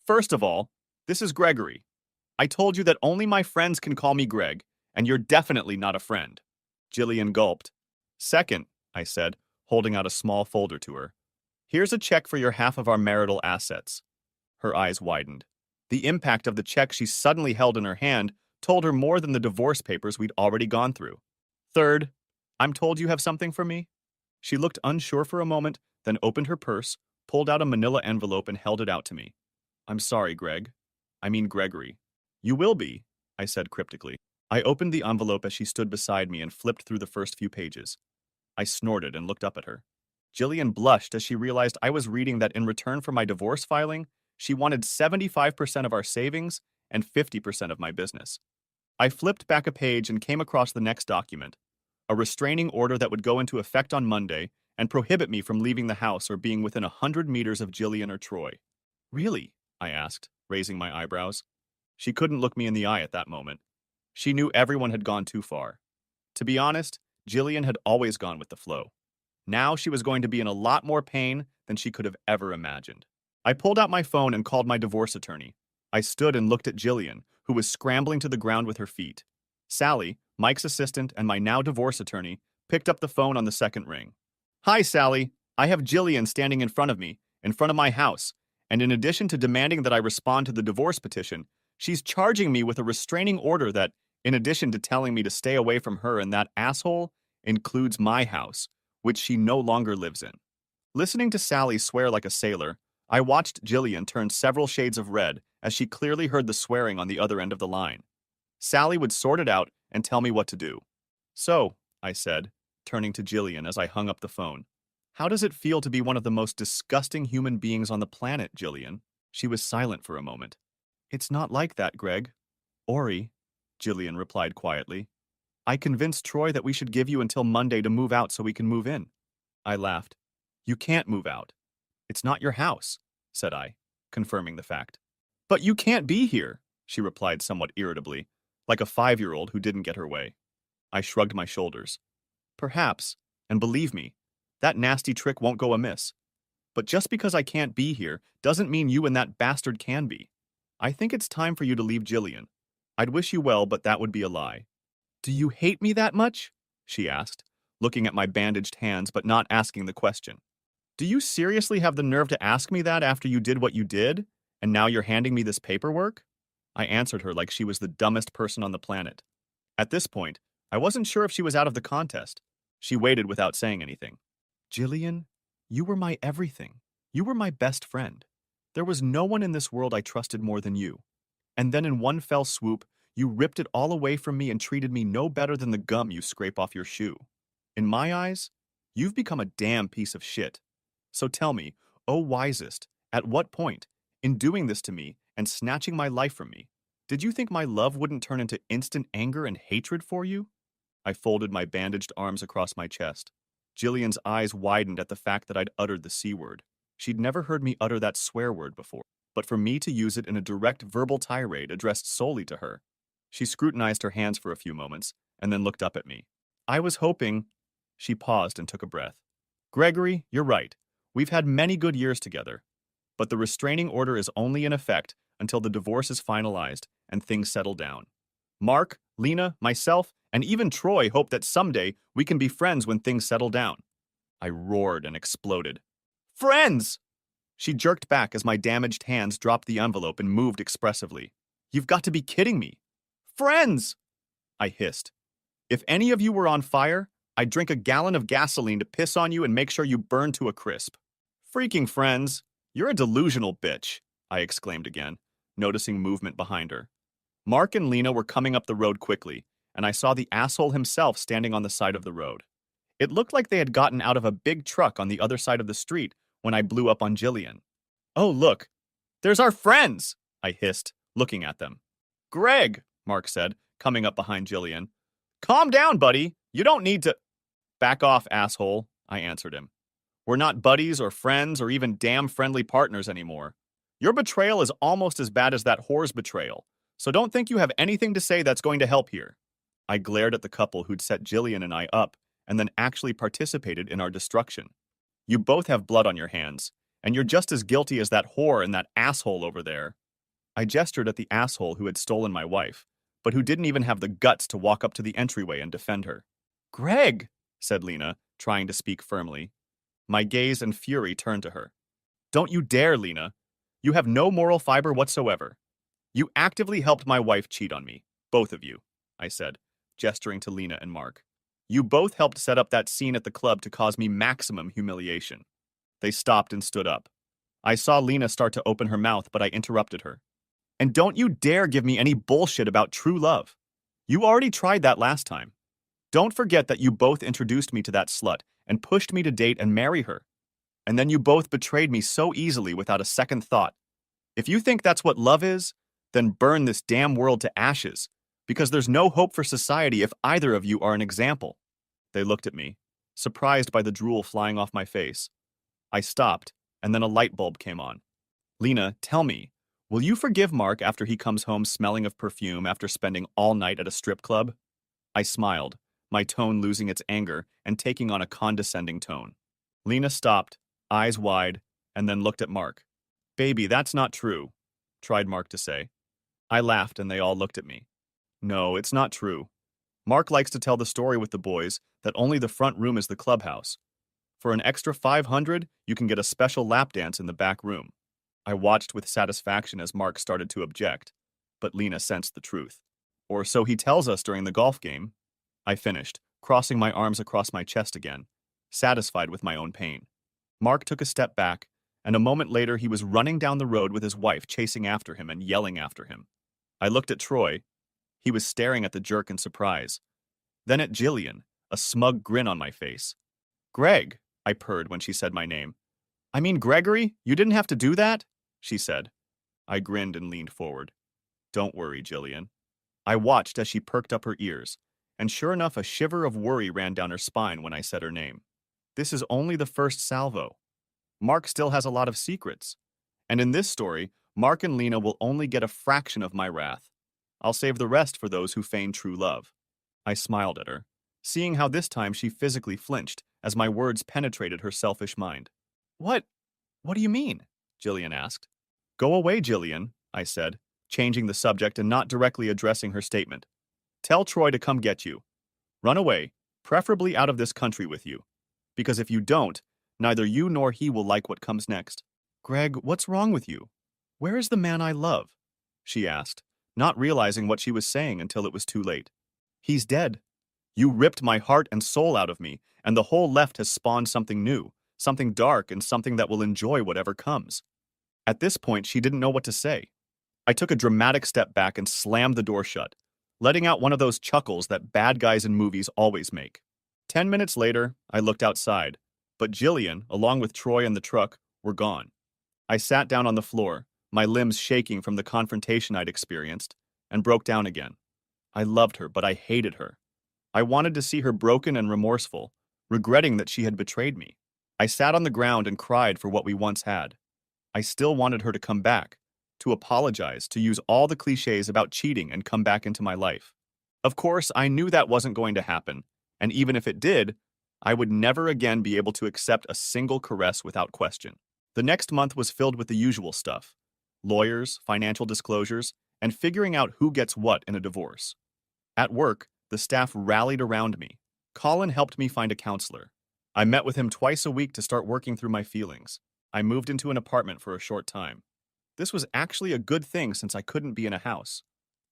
"First of all, this is Gregory. I told you that only my friends can call me Greg, and you're definitely not a friend." Jillian gulped. "Second," I said, holding out a small folder to her. "Here's a check for your half of our marital assets." Her eyes widened. The impact of the check she suddenly held in her hand told her more than the divorce papers we'd already gone through. "Third, I'm told you have something for me?" She looked unsure for a moment, then opened her purse, pulled out a manila envelope and held it out to me. "I'm sorry, Greg. I mean Gregory." "You will be," I said cryptically. I opened the envelope as she stood beside me and flipped through the first few pages. I snorted and looked up at her. Jillian blushed as she realized I was reading that in return for my divorce filing, she wanted 75% of our savings and 50% of my business. I flipped back a page and came across the next document, a restraining order that would go into effect on Monday and prohibit me from leaving the house or being within 100 meters of Jillian or Troy. Really? I asked, raising my eyebrows. She couldn't look me in the eye at that moment. She knew everyone had gone too far. To be honest, Jillian had always gone with the flow. Now she was going to be in a lot more pain than she could have ever imagined. I pulled out my phone and called my divorce attorney. I stood and looked at Jillian, who was scrambling to the ground with her feet. Sally, Mike's assistant and my now divorce attorney, picked up the phone on the second ring. Hi, Sally. I have Jillian standing in front of me, in front of my house, and in addition to demanding that I respond to the divorce petition, she's charging me with a restraining order that, in addition to telling me to stay away from her and that asshole, includes my house, which she no longer lives in. Listening to Sally swear like a sailor, I watched Jillian turn several shades of red as she clearly heard the swearing on the other end of the line. Sally would sort it out and tell me what to do. So, I said, turning to Jillian as I hung up the phone, how does it feel to be one of the most disgusting human beings on the planet, Jillian? She was silent for a moment. It's not like that, Greg. Ori, Jillian replied quietly. I convinced Troy that we should give you until Monday to move out so we can move in. I laughed. You can't move out. It's not your house, said I, confirming the fact. But you can't be here, she replied somewhat irritably, like a 5-year-old who didn't get her way. I shrugged my shoulders. Perhaps, and believe me, that nasty trick won't go amiss. But just because I can't be here doesn't mean you and that bastard can be. I think it's time for you to leave Jillian. I'd wish you well, but that would be a lie. Do you hate me that much? She asked, looking at my bandaged hands but not asking the question. Do you seriously have the nerve to ask me that after you did what you did, and now you're handing me this paperwork? I answered her like she was the dumbest person on the planet. At this point, I wasn't sure if she was out of the contest. She waited without saying anything. Jillian, you were my everything. You were my best friend. There was no one in this world I trusted more than you. And then in one fell swoop, you ripped it all away from me and treated me no better than the gum you scrape off your shoe. In my eyes, you've become a damn piece of shit. So tell me, oh wisest, at what point, in doing this to me and snatching my life from me, did you think my love wouldn't turn into instant anger and hatred for you? I folded my bandaged arms across my chest. Jillian's eyes widened at the fact that I'd uttered the C word. She'd never heard me utter that swear word before, but for me to use it in a direct verbal tirade addressed solely to her. She scrutinized her hands for a few moments, and then looked up at me. I was hoping... She paused and took a breath. Gregory, you're right. We've had many good years together. But the restraining order is only in effect until the divorce is finalized and things settle down. Mark, Lena, myself, and even Troy hope that someday we can be friends when things settle down. I roared and exploded. Friends! She jerked back as my damaged hands dropped the envelope and moved expressively. You've got to be kidding me. Friends! I hissed. If any of you were on fire, I'd drink a gallon of gasoline to piss on you and make sure you burn to a crisp. Freaking friends! You're a delusional bitch, I exclaimed again, noticing movement behind her. Mark and Lena were coming up the road quickly, and I saw the asshole himself standing on the side of the road. It looked like they had gotten out of a big truck on the other side of the street when I blew up on Jillian. Oh, look! There's our friends! I hissed, looking at them. Greg! Mark said, coming up behind Jillian. Calm down, buddy. You don't need to... Back off, asshole, I answered him. We're not buddies or friends or even damn friendly partners anymore. Your betrayal is almost as bad as that whore's betrayal, so don't think you have anything to say that's going to help here. I glared at the couple who'd set Jillian and I up and then actually participated in our destruction. You both have blood on your hands, and you're just as guilty as that whore and that asshole over there. I gestured at the asshole who had stolen my wife, but who didn't even have the guts to walk up to the entryway and defend her. Greg, said Lena, trying to speak firmly. My gaze and fury turned to her. Don't you dare, Lena. You have no moral fiber whatsoever. You actively helped my wife cheat on me, both of you, I said, gesturing to Lena and Mark. You both helped set up that scene at the club to cause me maximum humiliation. They stopped and stood up. I saw Lena start to open her mouth, but I interrupted her. And don't you dare give me any bullshit about true love. You already tried that last time. Don't forget that you both introduced me to that slut, and pushed me to date and marry her. And then you both betrayed me so easily without a second thought. If you think that's what love is, then burn this damn world to ashes, because there's no hope for society if either of you are an example." They looked at me, surprised by the drool flying off my face. I stopped, and then a light bulb came on. "Lena, tell me, will you forgive Mark after he comes home smelling of perfume after spending all night at a strip club?" I smiled, my tone losing its anger and taking on a condescending tone. Lena stopped, eyes wide, and then looked at Mark. "Baby, that's not true," tried Mark to say. I laughed and they all looked at me. "No, it's not true. Mark likes to tell the story with the boys that only the front room is the clubhouse. For an extra 500, you can get a special lap dance in the back room." I watched with satisfaction as Mark started to object, but Lena sensed the truth. "Or so he tells us during the golf game." I finished, crossing my arms across my chest again, satisfied with my own pain. Mark took a step back, and a moment later he was running down the road with his wife chasing after him and yelling after him. I looked at Troy. He was staring at the jerk in surprise. Then at Jillian, a smug grin on my face. "Greg," I purred when she said my name. "I mean, Gregory, you didn't have to do that," she said. I grinned and leaned forward. "Don't worry, Jillian." I watched as she perked up her ears, and sure enough, a shiver of worry ran down her spine when I said her name. This is only the first salvo. Mark still has a lot of secrets. And in this story, Mark and Lena will only get a fraction of my wrath. I'll save the rest for those who feign true love. I smiled at her, seeing how this time she physically flinched as my words penetrated her selfish mind. What? What do you mean?" Jillian asked. "Go away, Jillian," I said, changing the subject and not directly addressing her statement. "Tell Troy to come get you. Run away, preferably out of this country with you. Because if you don't, neither you nor he will like what comes next." "Greg, what's wrong with you? Where is the man I love?" she asked, not realizing what she was saying until it was too late. "He's dead. You ripped my heart and soul out of me, and the whole left has spawned something new, something dark and something that will enjoy whatever comes." At this point, she didn't know what to say. I took a dramatic step back and slammed the door shut, letting out one of those chuckles that bad guys in movies always make. 10 minutes later, I looked outside, but Jillian, along with Troy and the truck, were gone. I sat down on the floor, my limbs shaking from the confrontation I'd experienced, and broke down again. I loved her, but I hated her. I wanted to see her broken and remorseful, regretting that she had betrayed me. I sat on the ground and cried for what we once had. I still wanted her to come back, to apologize, to use all the cliches about cheating and come back into my life. Of course, I knew that wasn't going to happen, and even if it did, I would never again be able to accept a single caress without question. The next month was filled with the usual stuff: lawyers, financial disclosures, and figuring out who gets what in a divorce. At work, the staff rallied around me. Colin helped me find a counselor. I met with him twice a week to start working through my feelings. I moved into an apartment for a short time. This was actually a good thing since I couldn't be in a house.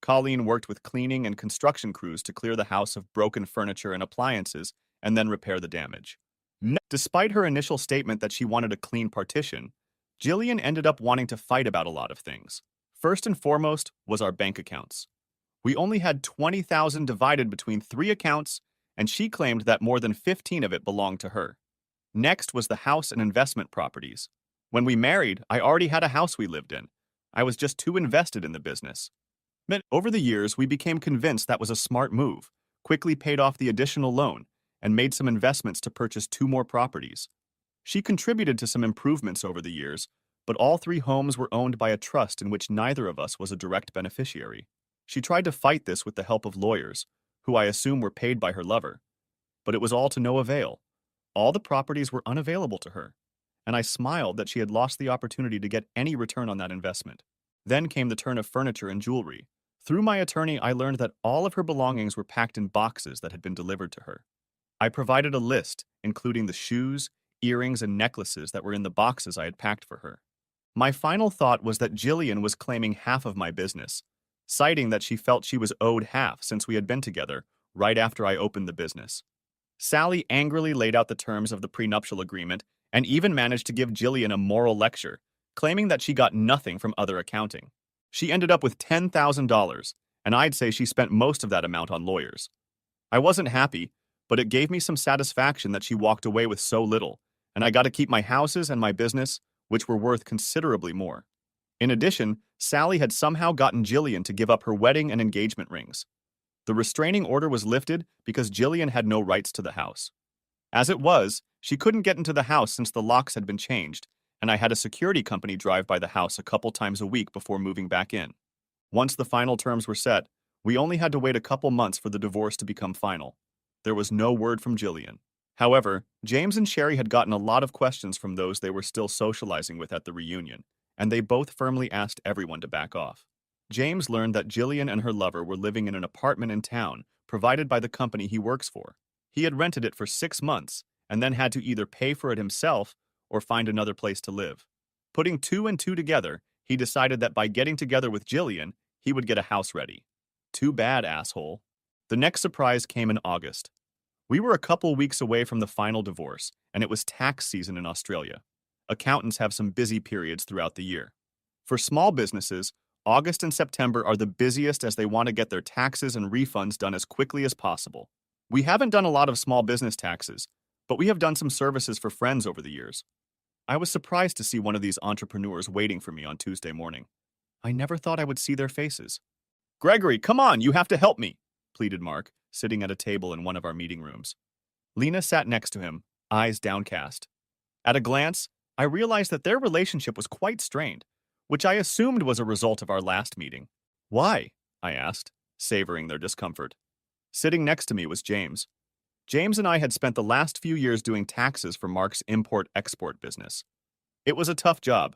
Colleen worked with cleaning and construction crews to clear the house of broken furniture and appliances and then repair the damage. Despite her initial statement that she wanted a clean partition, Jillian ended up wanting to fight about a lot of things. First and foremost was our bank accounts. We only had $20,000 divided between 3 accounts, and she claimed that more than 15 of it belonged to her. Next was the house and investment properties. When we married, I already had a house we lived in. I was just too invested in the business. But over the years, we became convinced that was a smart move, quickly paid off the additional loan, and made some investments to purchase 2 more properties. She contributed to some improvements over the years, but all 3 homes were owned by a trust in which neither of us was a direct beneficiary. She tried to fight this with the help of lawyers, who I assume were paid by her lover. But it was all to no avail. All the properties were unavailable to her, and I smiled that she had lost the opportunity to get any return on that investment. Then came the turn of furniture and jewelry. Through my attorney, I learned that all of her belongings were packed in boxes that had been delivered to her. I provided a list, including the shoes, earrings, and necklaces that were in the boxes I had packed for her. My final thought was that Jillian was claiming half of my business, citing that she felt she was owed half since we had been together right after I opened the business. Sally angrily laid out the terms of the prenuptial agreement and even managed to give Jillian a moral lecture, claiming that she got nothing from other accounting. She ended up with $10,000, and I'd say she spent most of that amount on lawyers. I wasn't happy, but it gave me some satisfaction that she walked away with so little, and I got to keep my houses and my business, which were worth considerably more. In addition, Sally had somehow gotten Jillian to give up her wedding and engagement rings. The restraining order was lifted because Jillian had no rights to the house. As it was, she couldn't get into the house since the locks had been changed, and I had a security company drive by the house a couple times a week before moving back in. Once the final terms were set, we only had to wait a couple months for the divorce to become final. There was no word from Jillian. However, James and Sherry had gotten a lot of questions from those they were still socializing with at the reunion, and they both firmly asked everyone to back off. James learned that Jillian and her lover were living in an apartment in town provided by the company he works for. He had rented it for 6 months and then had to either pay for it himself or find another place to live. Putting two and two together, he decided that by getting together with Jillian, he would get a house ready. Too bad, asshole. The next surprise came in August. We were a couple weeks away from the final divorce, and it was tax season in Australia. Accountants have some busy periods throughout the year. For small businesses, August and September are the busiest as they want to get their taxes and refunds done as quickly as possible. We haven't done a lot of small business taxes, but we have done some services for friends over the years. I was surprised to see one of these entrepreneurs waiting for me on Tuesday morning. I never thought I would see their faces. Gregory, come on, you have to help me, pleaded Mark, sitting at a table in one of our meeting rooms. Lena sat next to him, eyes downcast. At a glance, I realized that their relationship was quite strained, which I assumed was a result of our last meeting. Why? I asked, savoring their discomfort. Sitting next to me was James. James and I had spent the last few years doing taxes for Mark's import-export business. It was a tough job,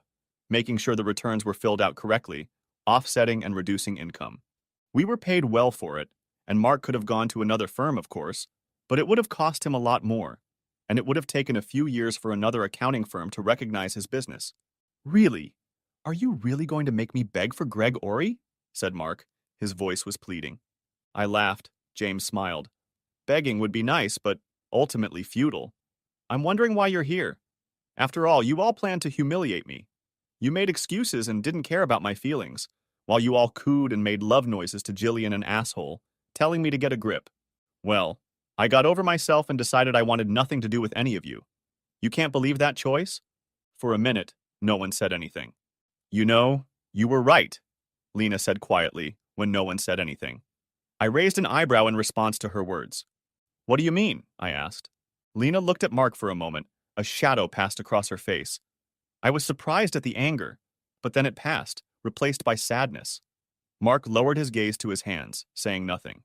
making sure the returns were filled out correctly, offsetting and reducing income. We were paid well for it, and Mark could have gone to another firm, of course, but it would have cost him a lot more, and it would have taken a few years for another accounting firm to recognize his business. Really? Are you really going to make me beg for Greg Ori? Said Mark. His voice was pleading. I laughed. James smiled. Begging would be nice, but ultimately futile. I'm wondering why you're here. After all, you all planned to humiliate me. You made excuses and didn't care about my feelings, while you all cooed and made love noises to Jillian and asshole, telling me to get a grip. Well, I got over myself and decided I wanted nothing to do with any of you. You can't believe that choice? For a minute, no one said anything. You know, you were right, Lena said quietly when no one said anything. I raised an eyebrow in response to her words. What do you mean? I asked. Lena looked at Mark for a moment. A shadow passed across her face. I was surprised at the anger, but then it passed, replaced by sadness. Mark lowered his gaze to his hands, saying nothing.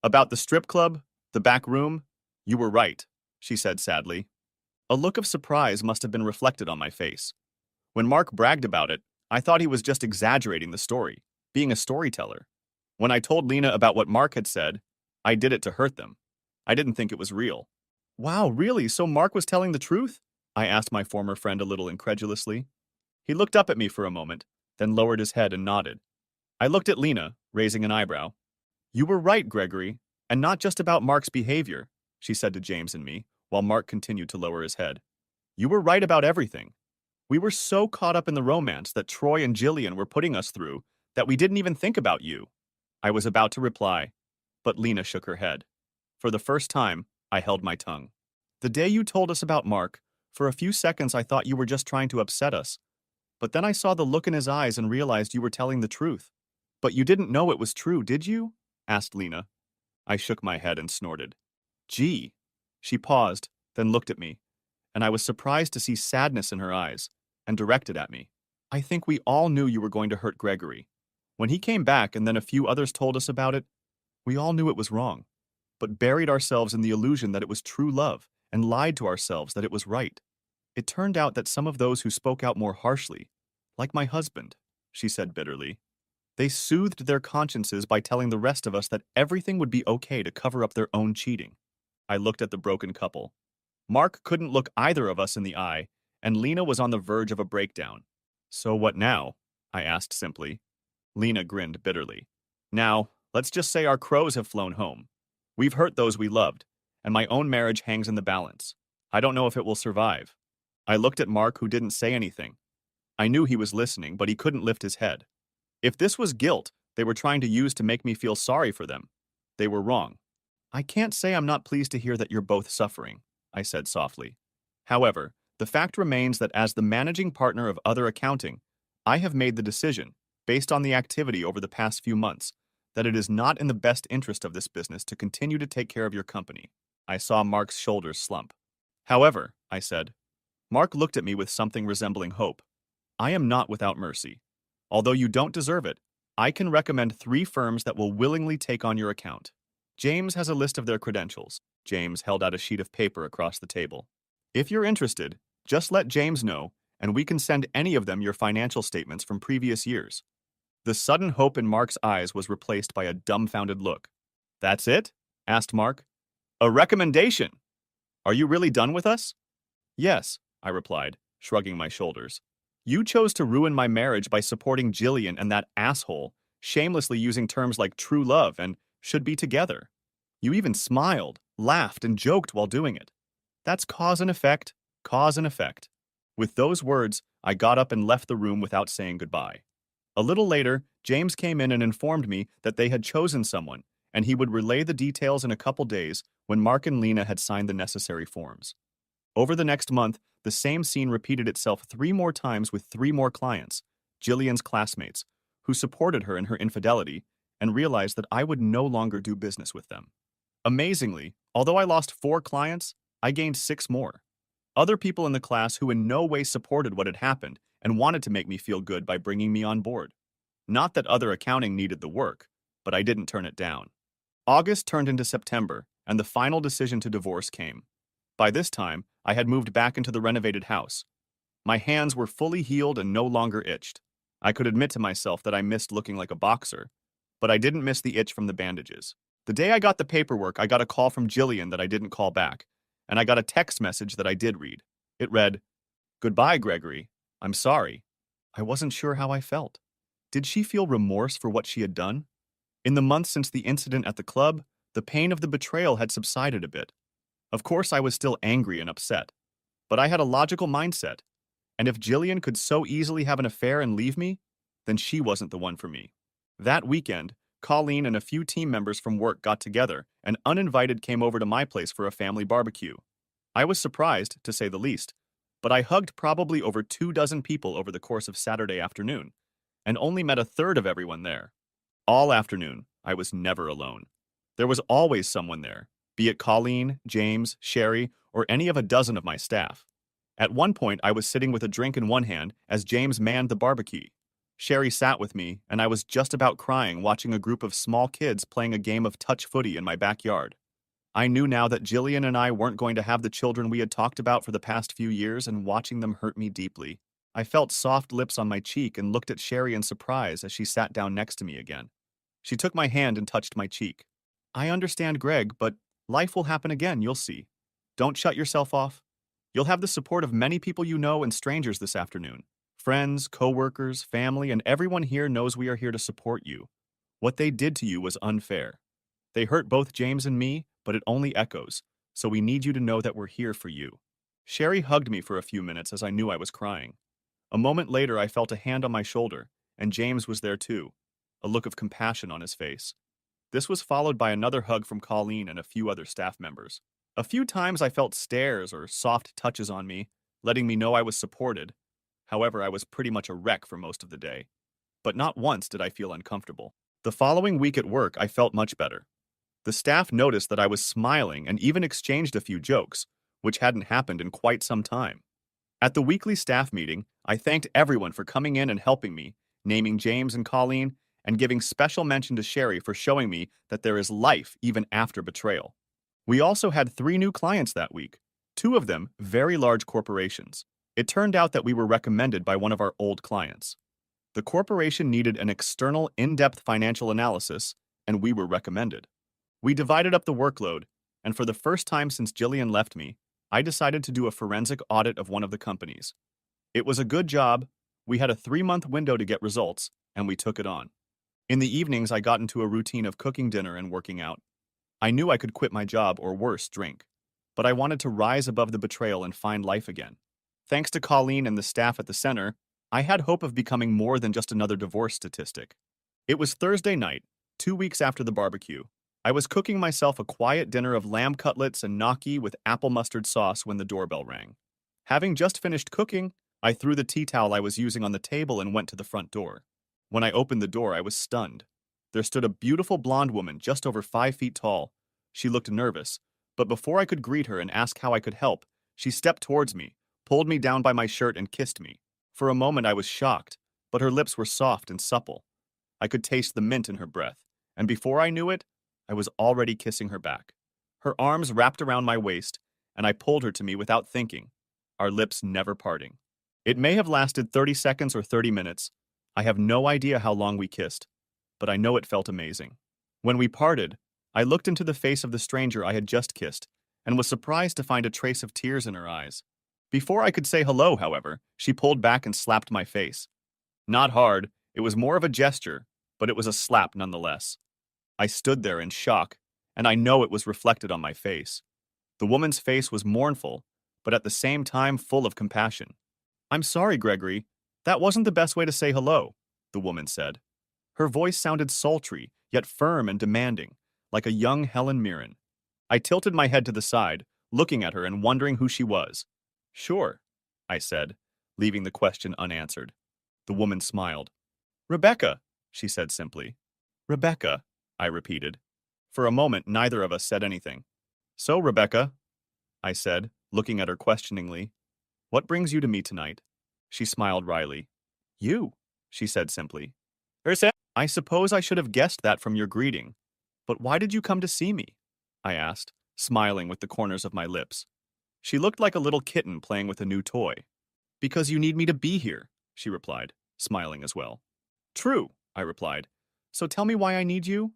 About the strip club, the back room, you were right, she said sadly. A look of surprise must have been reflected on my face. When Mark bragged about it, I thought he was just exaggerating the story, being a storyteller. When I told Lena about what Mark had said, I did it to hurt them. I didn't think it was real. Wow, really? So Mark was telling the truth? I asked my former friend a little incredulously. He looked up at me for a moment, then lowered his head and nodded. I looked at Lena, raising an eyebrow. You were right, Gregory, and not just about Mark's behavior, she said to James and me, while Mark continued to lower his head. You were right about everything. We were so caught up in the romance that Troy and Jillian were putting us through that we didn't even think about you. I was about to reply, but Lena shook her head. For the first time, I held my tongue. The day you told us about Mark, for a few seconds I thought you were just trying to upset us. But then I saw the look in his eyes and realized you were telling the truth. But you didn't know it was true, did you? Asked Lena. I shook my head and snorted. Gee. She paused, then looked at me, and I was surprised to see sadness in her eyes, and directed at me. I think we all knew you were going to hurt Gregory. When he came back and then a few others told us about it, we all knew it was wrong, but buried ourselves in the illusion that it was true love and lied to ourselves that it was right. It turned out that some of those who spoke out more harshly, like my husband, she said bitterly, they soothed their consciences by telling the rest of us that everything would be okay to cover up their own cheating. I looked at the broken couple. Mark couldn't look either of us in the eye, and Lena was on the verge of a breakdown. So what now? I asked simply. Lena grinned bitterly. Now, let's just say our crows have flown home. We've hurt those we loved, and my own marriage hangs in the balance. I don't know if it will survive. I looked at Mark, who didn't say anything. I knew he was listening, but he couldn't lift his head. If this was guilt they were trying to use to make me feel sorry for them, they were wrong. I can't say I'm not pleased to hear that you're both suffering, I said softly. However, the fact remains that as the managing partner of other accounting, I have made the decision, based on the activity over the past few months, that it is not in the best interest of this business to continue to take care of your company. I saw Mark's shoulders slump. However, I said, Mark looked at me with something resembling hope. I am not without mercy. Although you don't deserve it, I can recommend 3 firms that will willingly take on your account. James has a list of their credentials. James held out a sheet of paper across the table. If you're interested, just let James know, and we can send any of them your financial statements from previous years. The sudden hope in Mark's eyes was replaced by a dumbfounded look. That's it? Asked Mark. A recommendation! Are you really done with us? Yes, I replied, shrugging my shoulders. You chose to ruin my marriage by supporting Jillian and that asshole, shamelessly using terms like true love and should be together. You even smiled, laughed, and joked while doing it. That's cause and effect, cause and effect. With those words, I got up and left the room without saying goodbye. A little later, James came in and informed me that they had chosen someone, and he would relay the details in a couple days when Mark and Lena had signed the necessary forms. Over the next month, the same scene repeated itself 3 more times with 3 more clients, Jillian's classmates, who supported her in her infidelity and realized that I would no longer do business with them. Amazingly, although I lost 4 clients, I gained 6 more. Other people in the class who in no way supported what had happened and wanted to make me feel good by bringing me on board. Not that other accounting needed the work, but I didn't turn it down. August turned into September, and the final decision to divorce came. By this time, I had moved back into the renovated house. My hands were fully healed and no longer itched. I could admit to myself that I missed looking like a boxer, but I didn't miss the itch from the bandages. The day I got the paperwork, I got a call from Jillian that I didn't call back, and I got a text message that I did read. It read, "Goodbye, Gregory. I'm sorry." I wasn't sure how I felt. Did she feel remorse for what she had done? In the months since the incident at the club, the pain of the betrayal had subsided a bit. Of course, I was still angry and upset, but I had a logical mindset, and if Jillian could so easily have an affair and leave me, then she wasn't the one for me. That weekend, Colleen and a few team members from work got together and uninvited came over to my place for a family barbecue. I was surprised, to say the least, but I hugged probably over 24 people over the course of Saturday afternoon, and only met a third of everyone there. All afternoon, I was never alone. There was always someone there, be it Colleen, James, Sherry, or any of a dozen of my staff. At one point, I was sitting with a drink in one hand as James manned the barbecue. Sherry sat with me, and I was just about crying watching a group of small kids playing a game of touch footy in my backyard. I knew now that Jillian and I weren't going to have the children we had talked about for the past few years, and watching them hurt me deeply. I felt soft lips on my cheek and looked at Sherry in surprise as she sat down next to me again. She took my hand and touched my cheek. I understand, Greg, but life will happen again, you'll see. Don't shut yourself off. You'll have the support of many people you know and strangers this afternoon. Friends, co-workers, family, and everyone here knows we are here to support you. What they did to you was unfair. They hurt both James and me, but it only echoes, so we need you to know that we're here for you. Sherry hugged me for a few minutes as I knew I was crying. A moment later, I felt a hand on my shoulder, and James was there too, a look of compassion on his face. This was followed by another hug from Colleen and a few other staff members. A few times I felt stares or soft touches on me, letting me know I was supported. However, I was pretty much a wreck for most of the day. But not once did I feel uncomfortable. The following week at work, I felt much better. The staff noticed that I was smiling and even exchanged a few jokes, which hadn't happened in quite some time. At the weekly staff meeting, I thanked everyone for coming in and helping me, naming James and Colleen, and giving special mention to Sherry for showing me that there is life even after betrayal. We also had 3 new clients that week, 2 of them very large corporations. It turned out that we were recommended by one of our old clients. The corporation needed an external, in-depth financial analysis, and we were recommended. We divided up the workload, and for the first time since Jillian left me, I decided to do a forensic audit of one of the companies. It was a good job, we had a 3-month window to get results, and we took it on. In the evenings, I got into a routine of cooking dinner and working out. I knew I could quit my job or worse, drink, but I wanted to rise above the betrayal and find life again. Thanks to Colleen and the staff at the center, I had hope of becoming more than just another divorce statistic. It was Thursday night, 2 weeks after the barbecue. I was cooking myself a quiet dinner of lamb cutlets and gnocchi with apple mustard sauce when the doorbell rang. Having just finished cooking, I threw the tea towel I was using on the table and went to the front door. When I opened the door, I was stunned. There stood a beautiful blonde woman just over 5 feet tall. She looked nervous, but before I could greet her and ask how I could help, she stepped towards me, pulled me down by my shirt, and kissed me. For a moment, I was shocked, but her lips were soft and supple. I could taste the mint in her breath, and before I knew it, I was already kissing her back. Her arms wrapped around my waist, and I pulled her to me without thinking, our lips never parting. It may have lasted 30 seconds or 30 minutes. I have no idea how long we kissed, but I know it felt amazing. When we parted, I looked into the face of the stranger I had just kissed and was surprised to find a trace of tears in her eyes. Before I could say hello, however, she pulled back and slapped my face. Not hard, it was more of a gesture, but it was a slap nonetheless. I stood there in shock, and I know it was reflected on my face. The woman's face was mournful, but at the same time full of compassion. "I'm sorry, Gregory. That wasn't the best way to say hello," the woman said. Her voice sounded sultry, yet firm and demanding, like a young Helen Mirren. I tilted my head to the side, looking at her and wondering who she was. "Sure," I said, leaving the question unanswered. The woman smiled. "Rebecca," she said simply. "Rebecca," I repeated. For a moment, neither of us said anything. "So, Rebecca," I said, looking at her questioningly, "what brings you to me tonight?" She smiled wryly. "You," she said simply. "I suppose I should have guessed that from your greeting. But why did you come to see me?" I asked, smiling with the corners of my lips. She looked like a little kitten playing with a new toy. "Because you need me to be here," she replied, smiling as well. "True," I replied. "So tell me why I need you?"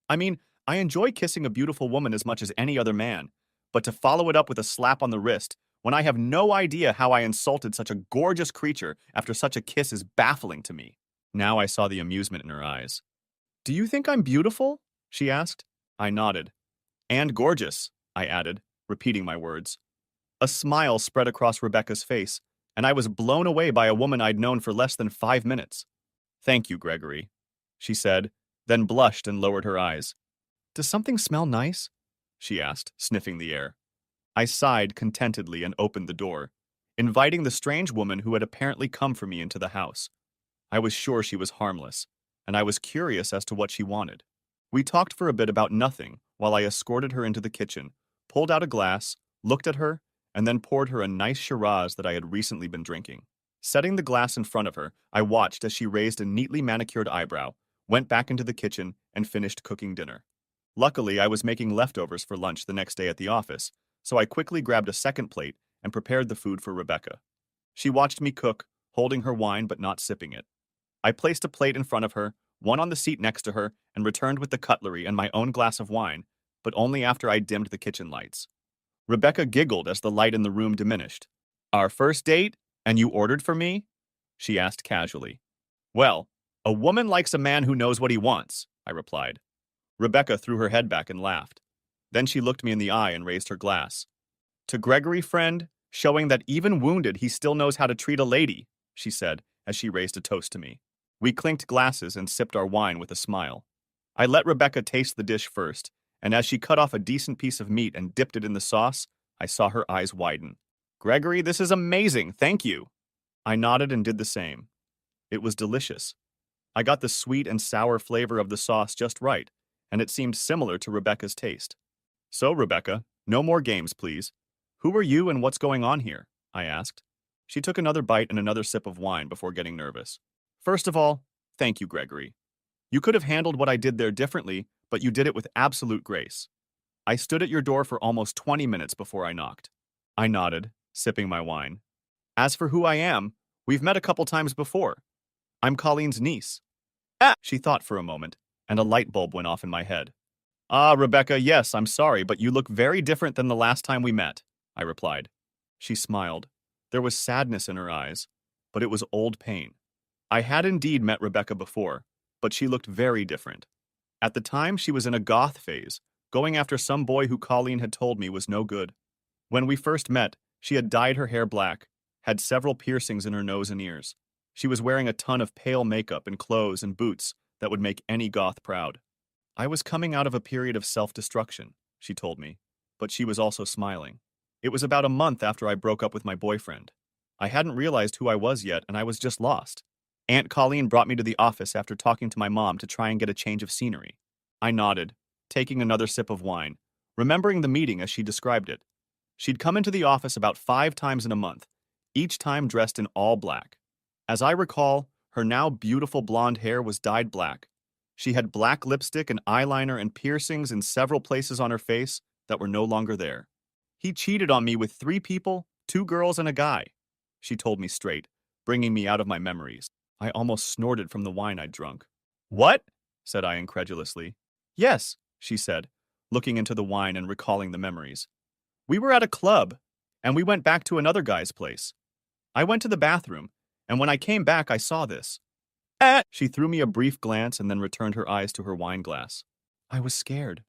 I mean, I enjoy kissing a beautiful woman as much as any other man, but to follow it up with a slap on the wrist when I have no idea how I insulted such a gorgeous creature after such a kiss is baffling to me. Now I saw the amusement in her eyes. "Do you think I'm beautiful?" she asked. I nodded. "And gorgeous," I added, repeating my words. A smile spread across Rebecca's face, and I was blown away by a woman I'd known for less than 5 minutes. "Thank you, Gregory," she said, then blushed and lowered her eyes. "Does something smell nice?" she asked, sniffing the air. I sighed contentedly and opened the door, inviting the strange woman who had apparently come for me into the house. I was sure she was harmless, and I was curious as to what she wanted. We talked for a bit about nothing while I escorted her into the kitchen, pulled out a glass, looked at her, and then poured her a nice Shiraz that I had recently been drinking. Setting the glass in front of her, I watched as she raised a neatly manicured eyebrow, went back into the kitchen, and finished cooking dinner. Luckily, I was making leftovers for lunch the next day at the office, so I quickly grabbed a second plate and prepared the food for Rebecca. She watched me cook, holding her wine but not sipping it. I placed a plate in front of her, one on the seat next to her, and returned with the cutlery and my own glass of wine, but only after I dimmed the kitchen lights. Rebecca giggled as the light in the room diminished. "Our first date? And you ordered for me?" she asked casually. "Well, a woman likes a man who knows what he wants," I replied. Rebecca threw her head back and laughed. Then she looked me in the eye and raised her glass. "To Gregory, friend, showing that even wounded he still knows how to treat a lady," she said as she raised a toast to me. We clinked glasses and sipped our wine with a smile. I let Rebecca taste the dish first, and as she cut off a decent piece of meat and dipped it in the sauce, I saw her eyes widen. "Gregory, this is amazing, thank you." I nodded and did the same. It was delicious. I got the sweet and sour flavor of the sauce just right, and it seemed similar to Rebecca's taste. "So, Rebecca, no more games, please. Who are you and what's going on here?" I asked. She took another bite and another sip of wine before getting nervous. "First of all, thank you, Gregory. You could have handled what I did there differently, but you did it with absolute grace. I stood at your door for almost 20 minutes before I knocked." I nodded, sipping my wine. "As for who I am, we've met a couple times before. I'm Colleen's niece." She thought for a moment, and a light bulb went off in my head. "Ah, Rebecca, yes, I'm sorry, but you look very different than the last time we met," I replied. She smiled. There was sadness in her eyes, but it was old pain. I had indeed met Rebecca before, but she looked very different. At the time, she was in a goth phase, going after some boy who Colleen had told me was no good. When we first met, she had dyed her hair black, had several piercings in her nose and ears. She was wearing a ton of pale makeup and clothes and boots that would make any goth proud. I was coming out of a period of self-destruction, she told me, but she was also smiling. It was about a month after I broke up with my boyfriend. I hadn't realized who I was yet, and I was just lost. Aunt Colleen brought me to the office after talking to my mom to try and get a change of scenery. I nodded, taking another sip of wine, remembering the meeting as she described it. She'd come into the office about 5 times in a month, each time dressed in all black. As I recall, her now beautiful blonde hair was dyed black. She had black lipstick and eyeliner and piercings in several places on her face that were no longer there. He cheated on me with 3 people, 2 girls and a guy, she told me straight, bringing me out of my memories. I almost snorted from the wine I'd drunk. What? Said I incredulously. Yes, she said, looking into the wine and recalling the memories. We were at a club, and we went back to another guy's place. I went to the bathroom, and when I came back, I saw this. She threw me a brief glance and then returned her eyes to her wine glass. I was scared.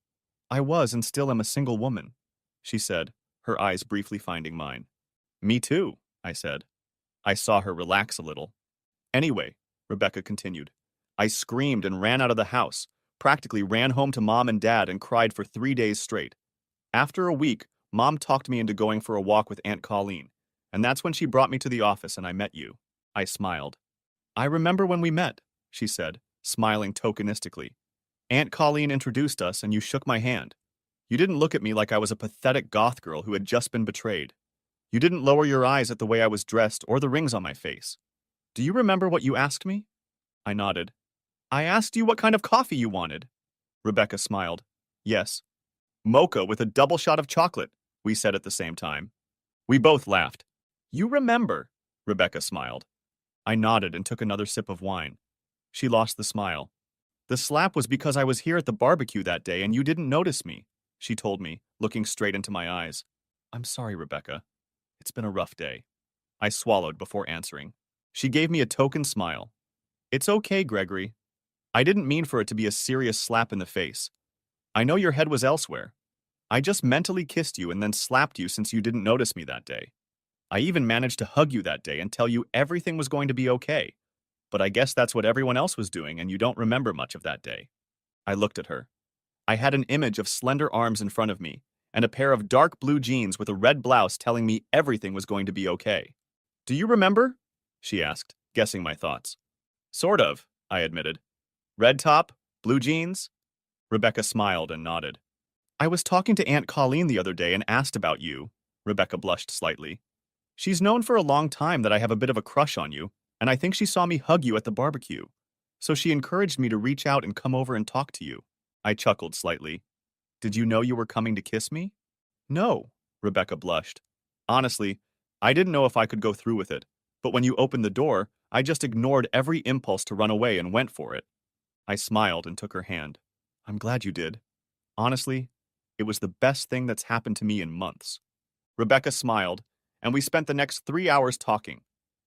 I was and still am a single woman, she said, her eyes briefly finding mine. Me too, I said. I saw her relax a little. Anyway, Rebecca continued, I screamed and ran out of the house, practically ran home to Mom and Dad and cried for 3 days straight. After a week, Mom talked me into going for a walk with Aunt Colleen, and that's when she brought me to the office and I met you. I smiled. I remember when we met, she said, smiling tokenistically. Aunt Colleen introduced us and you shook my hand. You didn't look at me like I was a pathetic goth girl who had just been betrayed. You didn't lower your eyes at the way I was dressed or the rings on my face. Do you remember what you asked me? I nodded. I asked you what kind of coffee you wanted. Rebecca smiled. Yes. Mocha with a double shot of chocolate, we said at the same time. We both laughed. You remember, Rebecca smiled. I nodded and took another sip of wine. She lost the smile. The slap was because I was here at the barbecue that day and you didn't notice me, she told me, looking straight into my eyes. I'm sorry, Rebecca. It's been a rough day. I swallowed before answering. She gave me a token smile. It's okay, Gregory. I didn't mean for it to be a serious slap in the face. I know your head was elsewhere. I just mentally kissed you and then slapped you since you didn't notice me that day. I even managed to hug you that day and tell you everything was going to be okay. But I guess that's what everyone else was doing and you don't remember much of that day. I looked at her. I had an image of slender arms in front of me and a pair of dark blue jeans with a red blouse telling me everything was going to be okay. Do you remember? She asked, guessing my thoughts. Sort of, I admitted. Red top, blue jeans? Rebecca smiled and nodded. I was talking to Aunt Colleen the other day and asked about you. Rebecca blushed slightly. She's known for a long time that I have a bit of a crush on you, and I think she saw me hug you at the barbecue. So she encouraged me to reach out and come over and talk to you. I chuckled slightly. Did you know you were coming to kiss me? No, Rebecca blushed. Honestly, I didn't know if I could go through with it, but when you opened the door, I just ignored every impulse to run away and went for it. I smiled and took her hand. I'm glad you did. Honestly, it was the best thing that's happened to me in months. Rebecca smiled, and we spent the next 3 hours talking.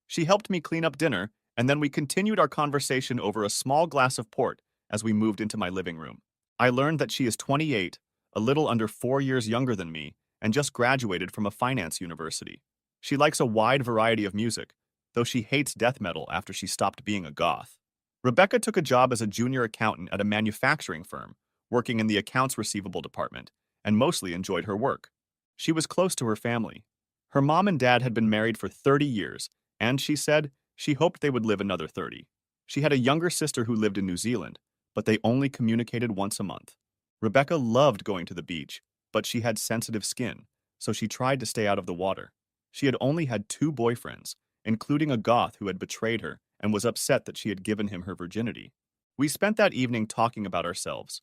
She helped me clean up dinner, and then we continued our conversation over a small glass of port as we moved into my living room. I learned that she is 28, a little under 4 years younger than me, and just graduated from a finance university. She likes a wide variety of music, though she hates death metal after she stopped being a goth. Rebecca took a job as a junior accountant at a manufacturing firm, working in the accounts receivable department, and mostly enjoyed her work. She was close to her family. Her mom and dad had been married for 30 years, and she said she hoped they would live another 30. She had a younger sister who lived in New Zealand, but they only communicated once a month. Rebecca loved going to the beach, but she had sensitive skin, so she tried to stay out of the water. She had only had 2 boyfriends, including a goth who had betrayed her and was upset that she had given him her virginity. We spent that evening talking about ourselves.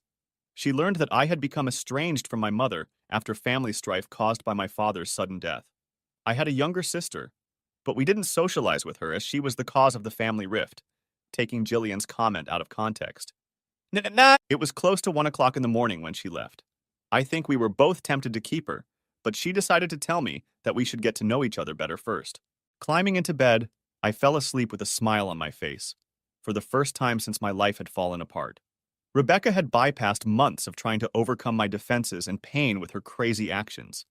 She learned that I had become estranged from my mother after family strife caused by my father's sudden death. I had a younger sister, but we didn't socialize with her as she was the cause of the family rift, taking Jillian's comment out of context. It was close to 1 o'clock in the morning when she left. I think we were both tempted to keep her, but she decided to tell me that we should get to know each other better first. Climbing into bed, I fell asleep with a smile on my face, for the first time since my life had fallen apart. Rebecca had bypassed months of trying to overcome my defenses and pain with her crazy actions.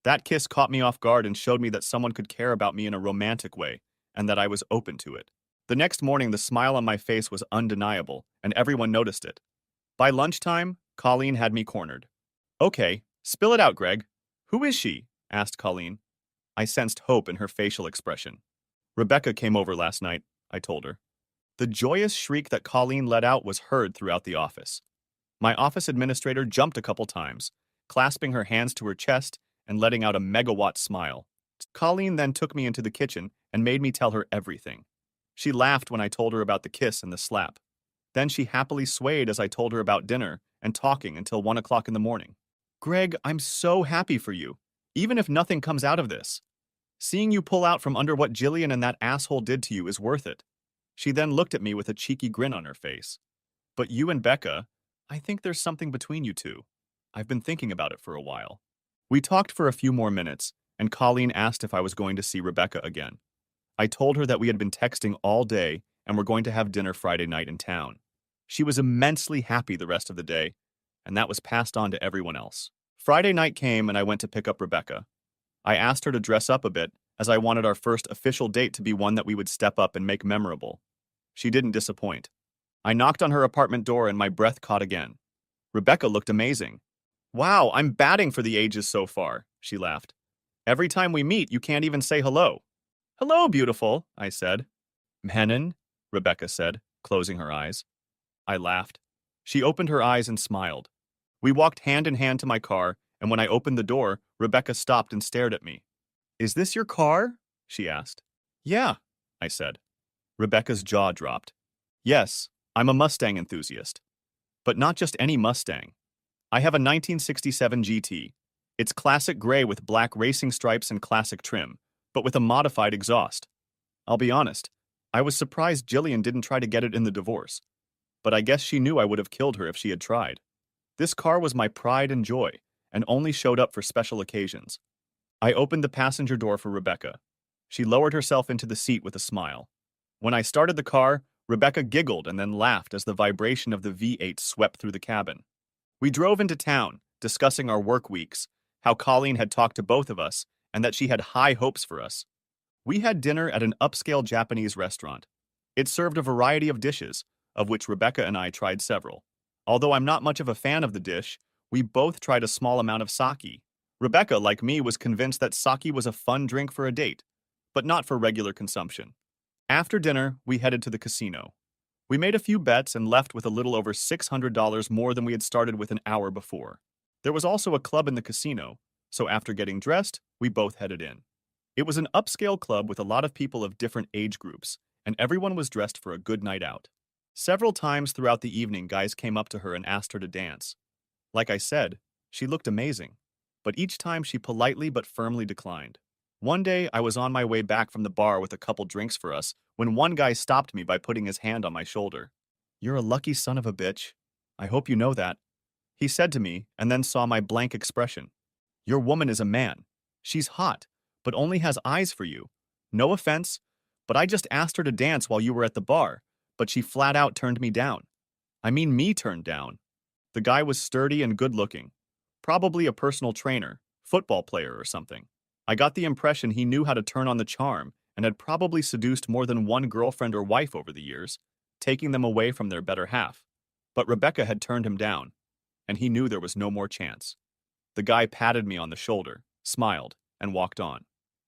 That kiss caught me off guard and showed me that someone could care about me in a romantic way, and that I was open to it. The next morning, the smile on my face was undeniable, and everyone noticed it. By lunchtime, Colleen had me cornered. Okay, spill it out, Greg. Who is she? Asked Colleen. I sensed hope in her facial expression. Rebecca came over last night, I told her. The joyous shriek that Colleen let out was heard throughout the office. My office administrator jumped a couple times, clasping her hands to her chest and letting out a megawatt smile. Colleen then took me into the kitchen and made me tell her everything. She laughed when I told her about the kiss and the slap. Then she happily swayed as I told her about dinner and talking until 1 o'clock in the morning. Greg, I'm so happy for you, even if nothing comes out of this. Seeing you pull out from under what Jillian and that asshole did to you is worth it. She then looked at me with a cheeky grin on her face. But you and Becca, I think there's something between you two. I've been thinking about it for a while. We talked for a few more minutes, and Colleen asked if I was going to see Rebecca again. I told her that we had been texting all day and were going to have dinner Friday night in town. She was immensely happy the rest of the day, and that was passed on to everyone else. Friday night came and I went to pick up Rebecca. I asked her to dress up a bit, as I wanted our first official date to be one that we would step up and make memorable. She didn't disappoint. I knocked on her apartment door and my breath caught again. Rebecca looked amazing. Wow, I'm batting for the ages so far, she laughed. Every time we meet, you can't even say hello. Hello, beautiful, I said. Menon, Rebecca said, closing her eyes. I laughed. She opened her eyes and smiled. We walked hand in hand to my car, and when I opened the door, Rebecca stopped and stared at me. Is this your car? She asked. Yeah, I said. Rebecca's jaw dropped. Yes, I'm a Mustang enthusiast. But not just any Mustang. I have a 1967 GT. It's classic gray with black racing stripes and classic trim, but with a modified exhaust. I'll be honest, I was surprised Jillian didn't try to get it in the divorce. But I guess she knew I would have killed her if she had tried. This car was my pride and joy, and only showed up for special occasions. I opened the passenger door for Rebecca. She lowered herself into the seat with a smile. When I started the car, Rebecca giggled and then laughed as the vibration of the V8 swept through the cabin. We drove into town, discussing our work weeks, how Colleen had talked to both of us, and that she had high hopes for us. We had dinner at an upscale Japanese restaurant. It served a variety of dishes, of which Rebecca and I tried several. Although I'm not much of a fan of the dish, we both tried a small amount of sake. Rebecca, like me, was convinced that sake was a fun drink for a date, but not for regular consumption. After dinner, we headed to the casino. We made a few bets and left with a little over $600 more than we had started with an hour before. There was also a club in the casino, so after getting dressed, we both headed in. It was an upscale club with a lot of people of different age groups, and everyone was dressed for a good night out. Several times throughout the evening, guys came up to her and asked her to dance. Like I said, she looked amazing, but each time she politely but firmly declined. One day, I was on my way back from the bar with a couple drinks for us when one guy stopped me by putting his hand on my shoulder. You're a lucky son of a bitch. I hope you know that. He said to me and then saw my blank expression. Your woman is a man. She's hot, but only has eyes for you. No offense, but I just asked her to dance while you were at the bar, but she flat out turned me down. I mean me turned down. The guy was sturdy and good-looking. Probably a personal trainer, football player or something. I got the impression he knew how to turn on the charm and had probably seduced more than one girlfriend or wife over the years, taking them away from their better half. But Rebecca had turned him down, and he knew there was no more chance. The guy patted me on the shoulder, smiled, and walked on.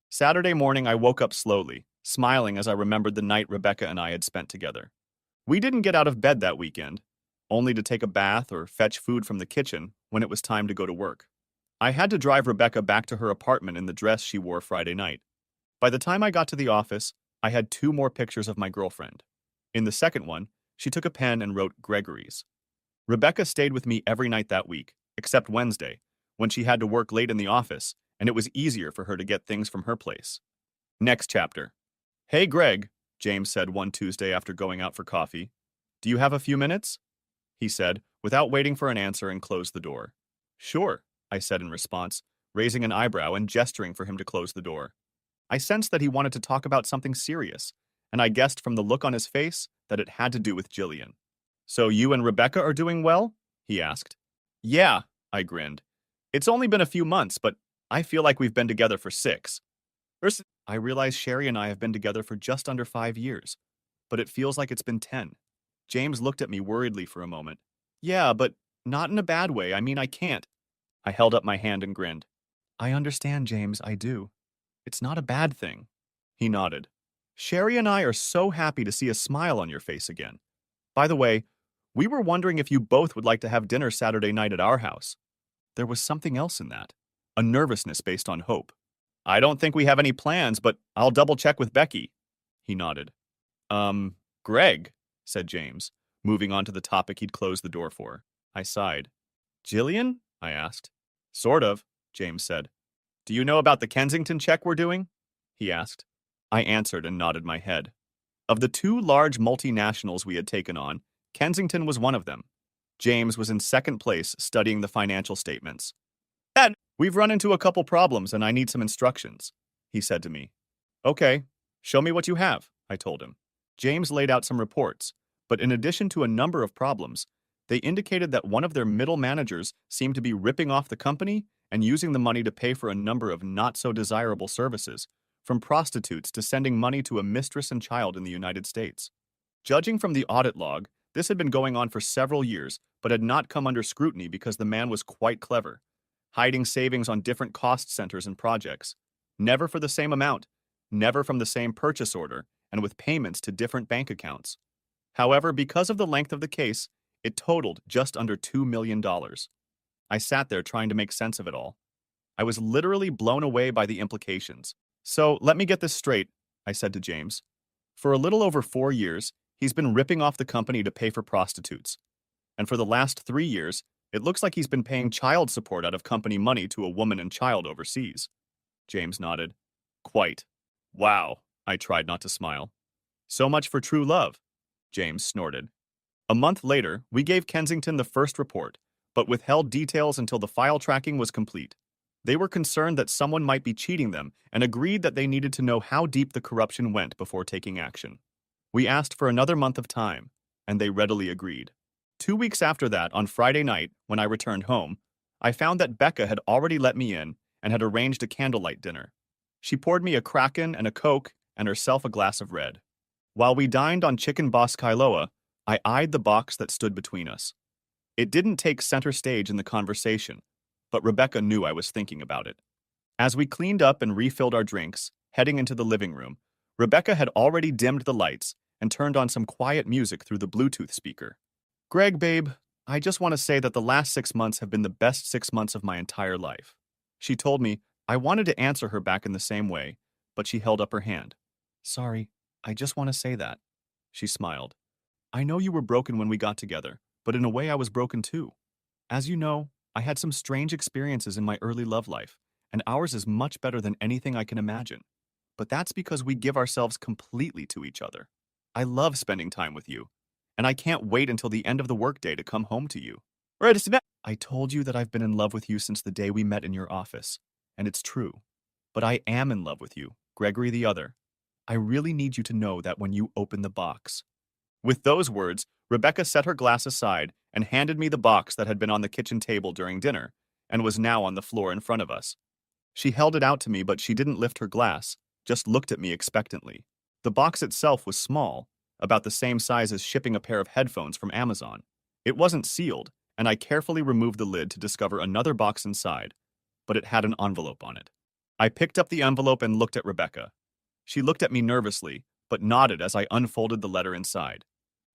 Saturday morning, I woke up slowly, smiling as I remembered the night Rebecca and I had spent together. We didn't get out of bed that weekend, only to take a bath or fetch food from the kitchen when it was time to go to work. I had to drive Rebecca back to her apartment in the dress she wore Friday night. By the time I got to the office, I had 2 more pictures of my girlfriend. In the second one, she took a pen and wrote Gregory's. Rebecca stayed with me every night that week, except Wednesday, when she had to work late in the office, and it was easier for her to get things from her place. Next chapter. Hey, Greg, James said one Tuesday after going out for coffee. Do you have a few minutes? He said, without waiting for an answer, and closed the door. Sure, I said in response, raising an eyebrow and gesturing for him to close the door. I sensed that he wanted to talk about something serious, and I guessed from the look on his face that it had to do with Jillian. So you and Rebecca are doing well? He asked. Yeah, I grinned. It's only been a few months, but I feel like we've been together for 6. I realize Sherry and I have been together for just under 5 years, but it feels like it's been 10. James looked at me worriedly for a moment. Yeah, but not in a bad way. I mean, I can't. I held up my hand and grinned. I understand, James, I do. It's not a bad thing. He nodded. Sherry and I are so happy to see a smile on your face again. By the way, we were wondering if you both would like to have dinner Saturday night at our house. There was something else in that. A nervousness based on hope. I don't think we have any plans, but I'll double check with Becky. He nodded. Um, Greg, said James, moving on to the topic he'd closed the door for. I sighed. Jillian? I asked. Sort of, James said. Do you know about the Kensington check we're doing? He asked. I answered and nodded my head. Of the two large multinationals we had taken on, Kensington was one of them. James was in second place studying the financial statements. Dad, we've run into a couple problems and I need some instructions, he said to me. Okay, show me what you have, I told him. James laid out some reports, but in addition to a number of problems, they indicated that one of their middle managers seemed to be ripping off the company and using the money to pay for a number of not-so-desirable services, from prostitutes to sending money to a mistress and child in the United States. Judging from the audit log, this had been going on for several years, but had not come under scrutiny because the man was quite clever, hiding savings on different cost centers and projects, never for the same amount, never from the same purchase order, and with payments to different bank accounts. However, because of the length of the case, it totaled just under $2 million. I sat there trying to make sense of it all. I was literally blown away by the implications. So, let me get this straight, I said to James. For a little over 4 years, he's been ripping off the company to pay for prostitutes. And for the last 3 years, it looks like he's been paying child support out of company money to a woman and child overseas. James nodded. Quite. Wow, I tried not to smile. So much for true love, James snorted. A month later, we gave Kensington the first report, but withheld details until the file tracking was complete. They were concerned that someone might be cheating them and agreed that they needed to know how deep the corruption went before taking action. We asked for another month of time, and they readily agreed. 2 weeks after that, on Friday night, when I returned home, I found that Becca had already let me in and had arranged a candlelight dinner. She poured me a Kraken and a Coke and herself a glass of red. While we dined on chicken Bos Kailoa, I eyed the box that stood between us. It didn't take center stage in the conversation, but Rebecca knew I was thinking about it. As we cleaned up and refilled our drinks, heading into the living room, Rebecca had already dimmed the lights and turned on some quiet music through the Bluetooth speaker. Greg, babe, I just want to say that the last 6 months have been the best 6 months of my entire life. She told me. I wanted to answer her back in the same way, but she held up her hand. Sorry, I just want to say that. She smiled. I know you were broken when we got together, but in a way I was broken too. As you know, I had some strange experiences in my early love life, and ours is much better than anything I can imagine. But that's because we give ourselves completely to each other. I love spending time with you, and I can't wait until the end of the workday to come home to you. I told you that I've been in love with you since the day we met in your office, and it's true. But I am in love with you, Gregory the other. I really need you to know that when you open the box. With those words, Rebecca set her glass aside and handed me the box that had been on the kitchen table during dinner and was now on the floor in front of us. She held it out to me, but she didn't lift her glass, just looked at me expectantly. The box itself was small, about the same size as shipping a pair of headphones from Amazon. It wasn't sealed, and I carefully removed the lid to discover another box inside, but it had an envelope on it. I picked up the envelope and looked at Rebecca. She looked at me nervously, but nodded as I unfolded the letter inside.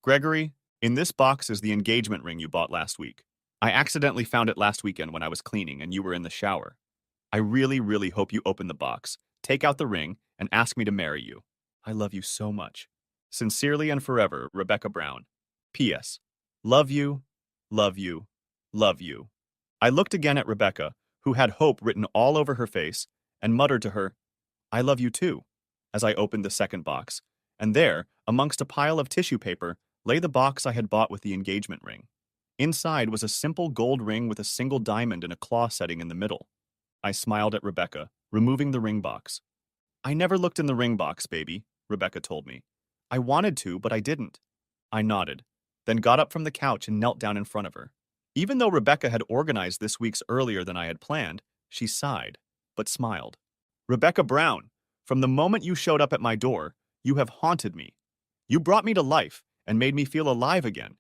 Gregory, in this box is the engagement ring you bought last week. I accidentally found it last weekend when I was cleaning and you were in the shower. I really, really hope you open the box, take out the ring, and ask me to marry you. I love you so much. Sincerely and forever, Rebecca Brown. P.S. Love you, love you, love you. I looked again at Rebecca, who had hope written all over her face, and muttered to her, I love you too, as I opened the second box, and there, amongst a pile of tissue paper, lay the box I had bought with the engagement ring. Inside was a simple gold ring with a single diamond in a claw setting in the middle. I smiled at Rebecca, removing the ring box. I never looked in the ring box, baby, Rebecca told me. I wanted to, but I didn't. I nodded, then got up from the couch and knelt down in front of her. Even though Rebecca had organized this week's earlier than I had planned, she sighed, but smiled. Rebecca Brown, from the moment you showed up at my door, you have haunted me. You brought me to life and made me feel alive again.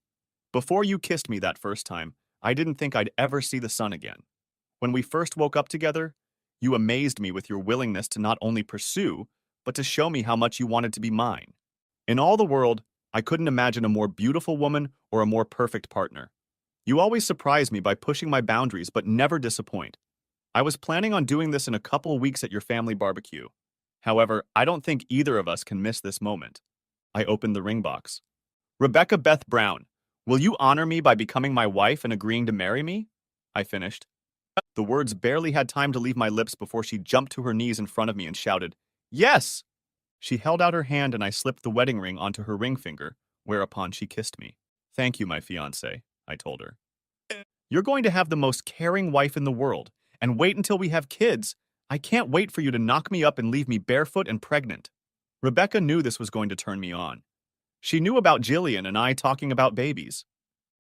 Before you kissed me that first time, I didn't think I'd ever see the sun again. When we first woke up together, you amazed me with your willingness to not only pursue, but to show me how much you wanted to be mine. In all the world, I couldn't imagine a more beautiful woman or a more perfect partner. You always surprise me by pushing my boundaries but never disappoint. I was planning on doing this in a couple weeks at your family barbecue. However, I don't think either of us can miss this moment. I opened the ring box. Rebecca Beth Brown, will you honor me by becoming my wife and agreeing to marry me? I finished. The words barely had time to leave my lips before she jumped to her knees in front of me and shouted, Yes! She held out her hand and I slipped the wedding ring onto her ring finger, whereupon she kissed me. Thank you, my fiancé, I told her. You're going to have the most caring wife in the world, and wait until we have kids. I can't wait for you to knock me up and leave me barefoot and pregnant. Rebecca knew this was going to turn me on. She knew about Jillian and I talking about babies.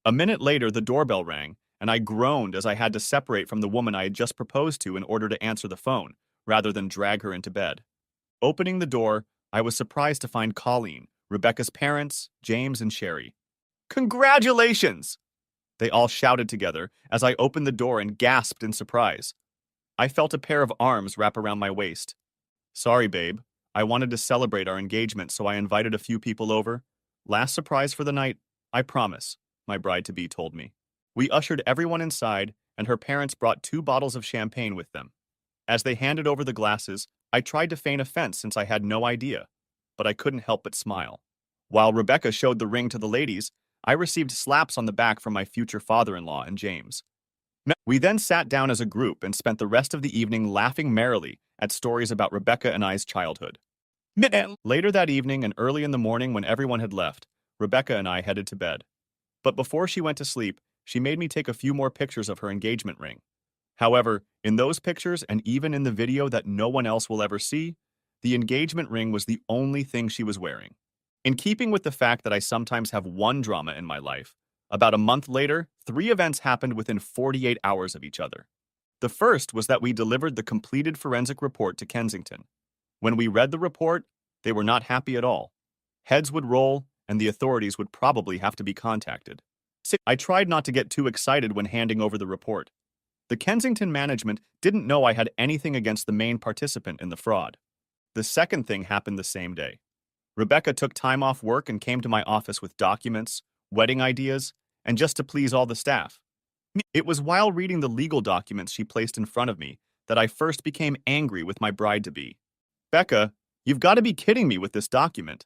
A minute later, the doorbell rang, and I groaned as I had to separate from the woman I had just proposed to in order to answer the phone, rather than drag her into bed. Opening the door, I was surprised to find Colleen, Rebecca's parents, James, and Sherry. Congratulations! They all shouted together as I opened the door and gasped in surprise. I felt a pair of arms wrap around my waist. Sorry, babe. I wanted to celebrate our engagement, so I invited a few people over. Last surprise for the night, I promise, my bride-to-be told me. We ushered everyone inside, and her parents brought 2 bottles of champagne with them. As they handed over the glasses, I tried to feign offense since I had no idea, but I couldn't help but smile. While Rebecca showed the ring to the ladies, I received slaps on the back from my future father-in-law and James. We then sat down as a group and spent the rest of the evening laughing merrily at stories about Rebecca and I's childhood. Later that evening and early in the morning when everyone had left, Rebecca and I headed to bed. But before she went to sleep, she made me take a few more pictures of her engagement ring. However, in those pictures and even in the video that no one else will ever see, the engagement ring was the only thing she was wearing. In keeping with the fact that I sometimes have one drama in my life, about a month later, 3 events happened within 48 hours of each other. The first was that we delivered the completed forensic report to Kensington. When we read the report, they were not happy at all. Heads would roll, and the authorities would probably have to be contacted. I tried not to get too excited when handing over the report. The Kensington management didn't know I had anything against the main participant in the fraud. The second thing happened the same day. Rebecca took time off work and came to my office with documents, wedding ideas, and just to please all the staff. It was while reading the legal documents she placed in front of me that I first became angry with my bride-to-be. Becca, you've got to be kidding me with this document,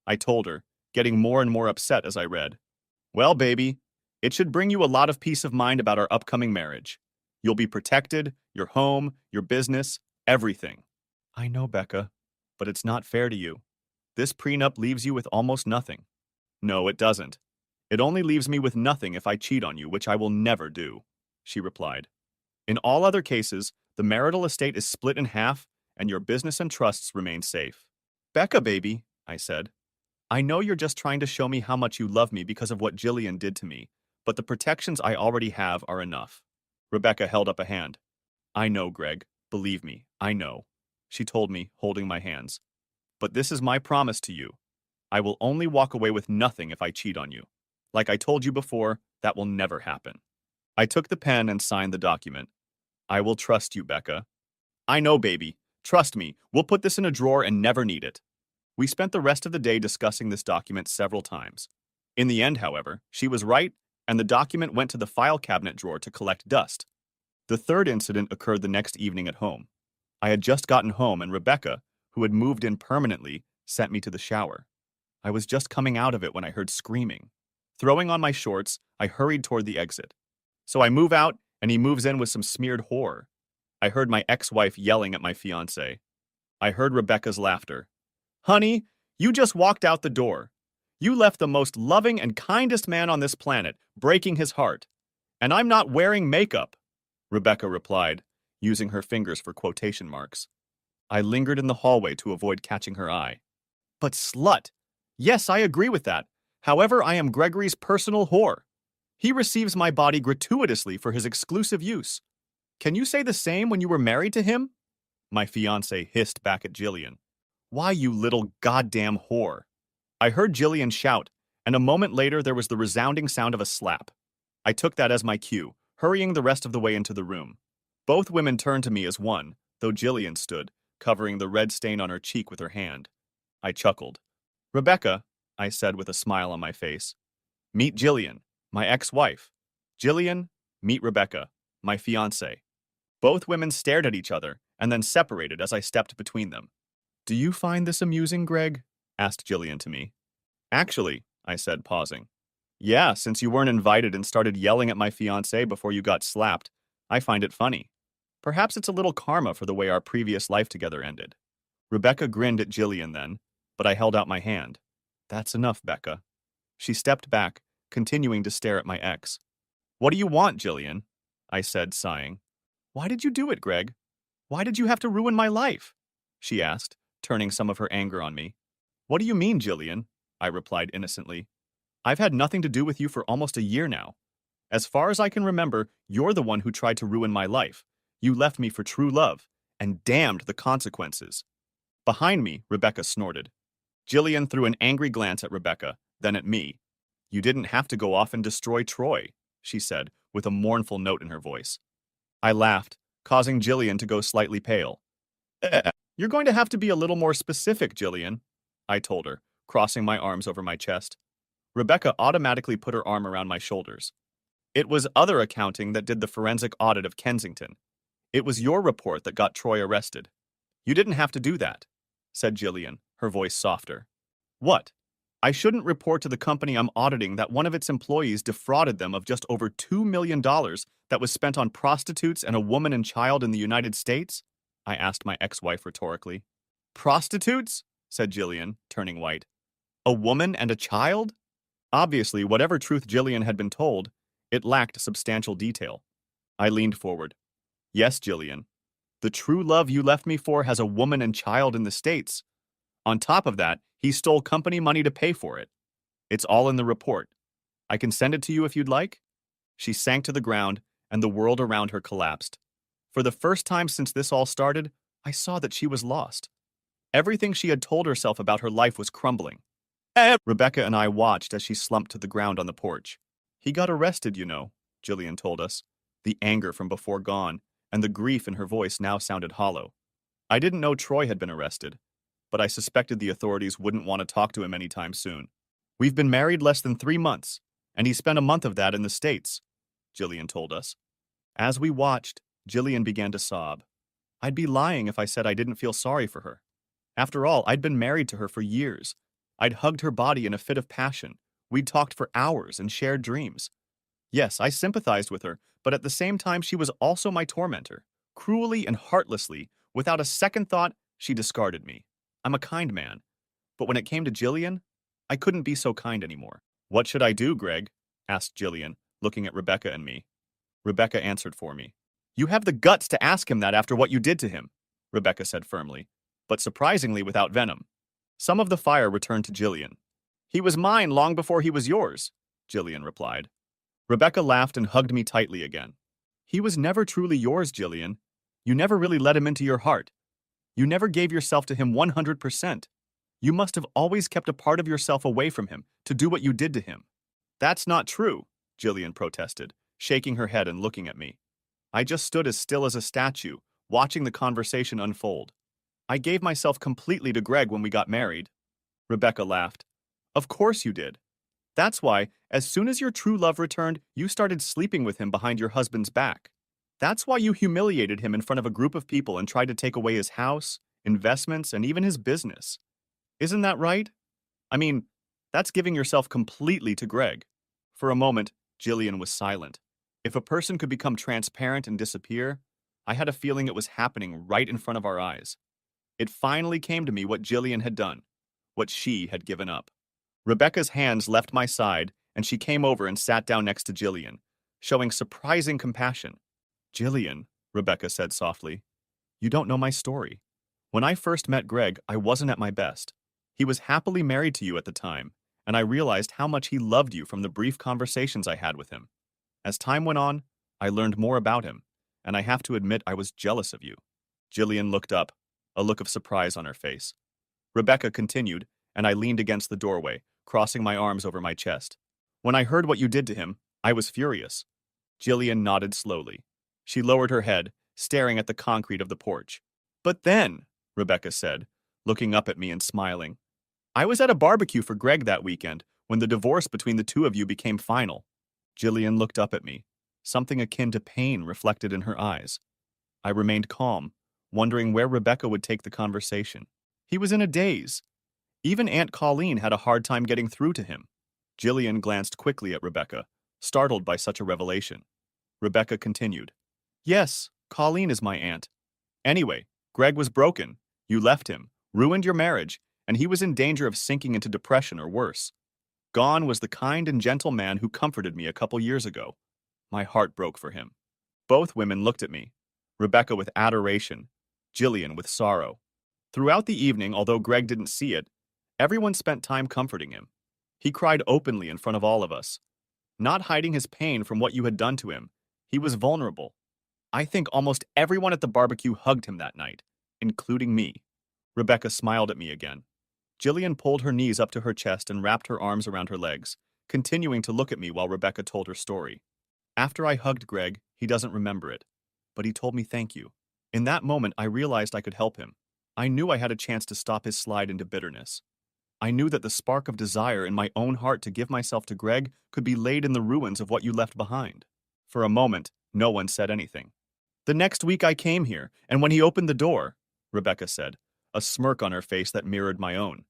I told her, getting more and more upset as I read. Well, baby, it should bring you a lot of peace of mind about our upcoming marriage. You'll be protected, your home, your business, everything. I know, Becca, but it's not fair to you. This prenup leaves you with almost nothing. No, it doesn't. It only leaves me with nothing if I cheat on you, which I will never do, she replied. In all other cases, the marital estate is split in half, and your business and trusts remain safe. Becca, baby, I said. I know you're just trying to show me how much you love me because of what Jillian did to me, but the protections I already have are enough. Rebecca held up a hand. I know, Greg. Believe me, I know, she told me, holding my hands. But this is my promise to you. I will only walk away with nothing if I cheat on you. Like I told you before, that will never happen. I took the pen and signed the document. I will trust you, Becca. I know, baby. Trust me, we'll put this in a drawer and never need it. We spent the rest of the day discussing this document several times. In the end, however, she was right, and the document went to the file cabinet drawer to collect dust. The third incident occurred the next evening at home. I had just gotten home, and Rebecca, who had moved in permanently, sent me to the shower. I was just coming out of it when I heard screaming. Throwing on my shorts, I hurried toward the exit. So I move out, and he moves in with some smeared horror. I heard my ex-wife yelling at my fiancé. I heard Rebecca's laughter. Honey, you just walked out the door. You left the most loving and kindest man on this planet, breaking his heart. And I'm not wearing makeup, Rebecca replied, using her fingers for quotation marks. I lingered in the hallway to avoid catching her eye. But slut! Yes, I agree with that. However, I am Gregory's personal whore. He receives my body gratuitously for his exclusive use. Can you say the same when you were married to him? My fiancé hissed back at Jillian. Why, you little goddamn whore. I heard Jillian shout, And a moment later, there was the resounding sound of a slap. I took that as my cue, hurrying the rest of the way into the room. Both women turned to me as one, though Jillian stood, covering the red stain on her cheek with her hand. I chuckled. Rebecca, I said with a smile on my face. Meet Jillian, my ex-wife. Jillian, meet Rebecca, my fiancée. Both women stared at each other and then separated as I stepped between them. Do you find this amusing, Greg? Asked Jillian to me. Actually, I said, pausing. Yeah, since you weren't invited and started yelling at my fiancé before you got slapped, I find it funny. Perhaps it's a little karma for the way our previous life together ended. Rebecca grinned at Jillian then, but I held out my hand. That's enough, Becca. She stepped back, continuing to stare at my ex. What do you want, Jillian? I said, sighing. Why did you do it, Greg? Why did you have to ruin my life? She asked, turning some of her anger on me. What do you mean, Jillian? I replied innocently. I've had nothing to do with you for almost a year now. As far as I can remember, you're the one who tried to ruin my life. You left me for true love, and damned the consequences. Behind me, Rebecca snorted. Jillian threw an angry glance at Rebecca, then at me. You didn't have to go off and destroy Troy, she said, with a mournful note in her voice. I laughed, causing Jillian to go slightly pale. You're going to have to be a little more specific, Jillian, I told her, crossing my arms over my chest. Rebecca automatically put her arm around my shoulders. It was other accounting that did the forensic audit of Kensington. It was your report that got Troy arrested. You didn't have to do that, said Jillian, her voice softer. What? I shouldn't report to the company I'm auditing that one of its employees defrauded them of just over $2 million that was spent on prostitutes and a woman and child in the United States? I asked my ex-wife rhetorically. Prostitutes? Said Jillian, turning white. A woman and a child? Obviously, whatever truth Jillian had been told, it lacked substantial detail. I leaned forward. Yes, Jillian. The true love you left me for has a woman and child in the States. On top of that, he stole company money to pay for it. It's all in the report. I can send it to you if you'd like. She sank to the ground, and the world around her collapsed. For the first time since this all started, I saw that she was lost. Everything she had told herself about her life was crumbling. Rebecca and I watched as she slumped to the ground on the porch. He got arrested, you know, Jillian told us, the anger from before gone, and the grief in her voice now sounded hollow. I didn't know Troy had been arrested, but I suspected the authorities wouldn't want to talk to him anytime soon. We've been married less than 3 months, and he spent a month of that in the States, Jillian told us. As we watched, Jillian began to sob. I'd be lying if I said I didn't feel sorry for her. After all, I'd been married to her for years. I'd hugged her body in a fit of passion. We'd talked for hours and shared dreams. Yes, I sympathized with her, but at the same time she was also my tormentor. Cruelly and heartlessly, without a second thought, she discarded me. I'm a kind man. But when it came to Jillian, I couldn't be so kind anymore. What should I do, Greg? Asked Jillian, looking at Rebecca and me. Rebecca answered for me. You have the guts to ask him that after what you did to him, Rebecca said firmly, but surprisingly without venom. Some of the fire returned to Jillian. He was mine long before he was yours, Jillian replied. Rebecca laughed and hugged me tightly again. He was never truly yours, Jillian. You never really let him into your heart. You never gave yourself to him 100%. You must have always kept a part of yourself away from him to do what you did to him. That's not true, Jillian protested, shaking her head and looking at me. I just stood as still as a statue, watching the conversation unfold. I gave myself completely to Greg when we got married. Rebecca laughed. Of course you did. That's why, as soon as your true love returned, you started sleeping with him behind your husband's back. That's why you humiliated him in front of a group of people and tried to take away his house, investments, and even his business. Isn't that right? I mean, that's giving yourself completely to Greg. For a moment, Jillian was silent. If a person could become transparent and disappear, I had a feeling it was happening right in front of our eyes. It finally came to me what Jillian had done, what she had given up. Rebecca's hands left my side, and she came over and sat down next to Jillian, showing surprising compassion. Jillian, Rebecca said softly, you don't know my story. When I first met Greg, I wasn't at my best. He was happily married to you at the time, and I realized how much he loved you from the brief conversations I had with him. As time went on, I learned more about him, and I have to admit I was jealous of you. Jillian looked up, a look of surprise on her face. Rebecca continued, and I leaned against the doorway, crossing my arms over my chest. When I heard what you did to him, I was furious. Jillian nodded slowly. She lowered her head, staring at the concrete of the porch. But then, Rebecca said, looking up at me and smiling, I was at a barbecue for Greg that weekend when the divorce between the two of you became final. Jillian looked up at me, something akin to pain reflected in her eyes. I remained calm, wondering where Rebecca would take the conversation. He was in a daze. Even Aunt Colleen had a hard time getting through to him. Jillian glanced quickly at Rebecca, startled by such a revelation. Rebecca continued, Yes, Colleen is my aunt. Anyway, Greg was broken. You left him, ruined your marriage, and he was in danger of sinking into depression or worse. Gone was the kind and gentle man who comforted me a couple years ago. My heart broke for him. Both women looked at me, Rebecca with adoration, Jillian with sorrow. Throughout the evening, although Greg didn't see it, everyone spent time comforting him. He cried openly in front of all of us, not hiding his pain from what you had done to him. He was vulnerable. I think almost everyone at the barbecue hugged him that night, including me. Rebecca smiled at me again. Jillian pulled her knees up to her chest and wrapped her arms around her legs, continuing to look at me while Rebecca told her story. After I hugged Greg, he doesn't remember it, but he told me thank you. In that moment, I realized I could help him. I knew I had a chance to stop his slide into bitterness. I knew that the spark of desire in my own heart to give myself to Greg could be laid in the ruins of what you left behind. For a moment, no one said anything. The next week I came here, and when he opened the door, Rebecca said, a smirk on her face that mirrored my own,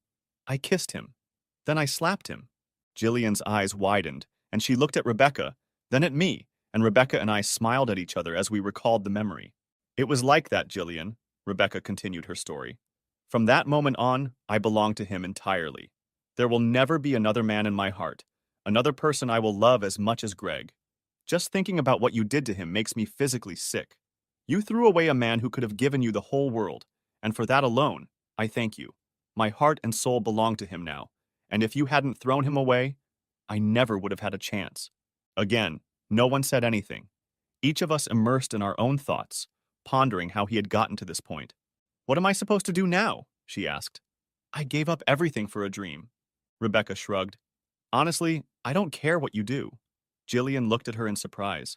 I kissed him. Then I slapped him. Jillian's eyes widened, and she looked at Rebecca, then at me, and Rebecca and I smiled at each other as we recalled the memory. It was like that, Jillian, Rebecca continued her story. From that moment on, I belong to him entirely. There will never be another man in my heart, another person I will love as much as Greg. Just thinking about what you did to him makes me physically sick. You threw away a man who could have given you the whole world, and for that alone, I thank you. My heart and soul belong to him now, and if you hadn't thrown him away, I never would have had a chance. Again, no one said anything. Each of us immersed in our own thoughts, pondering how he had gotten to this point. What am I supposed to do now? She asked. I gave up everything for a dream. Rebecca shrugged. Honestly, I don't care what you do. Jillian looked at her in surprise.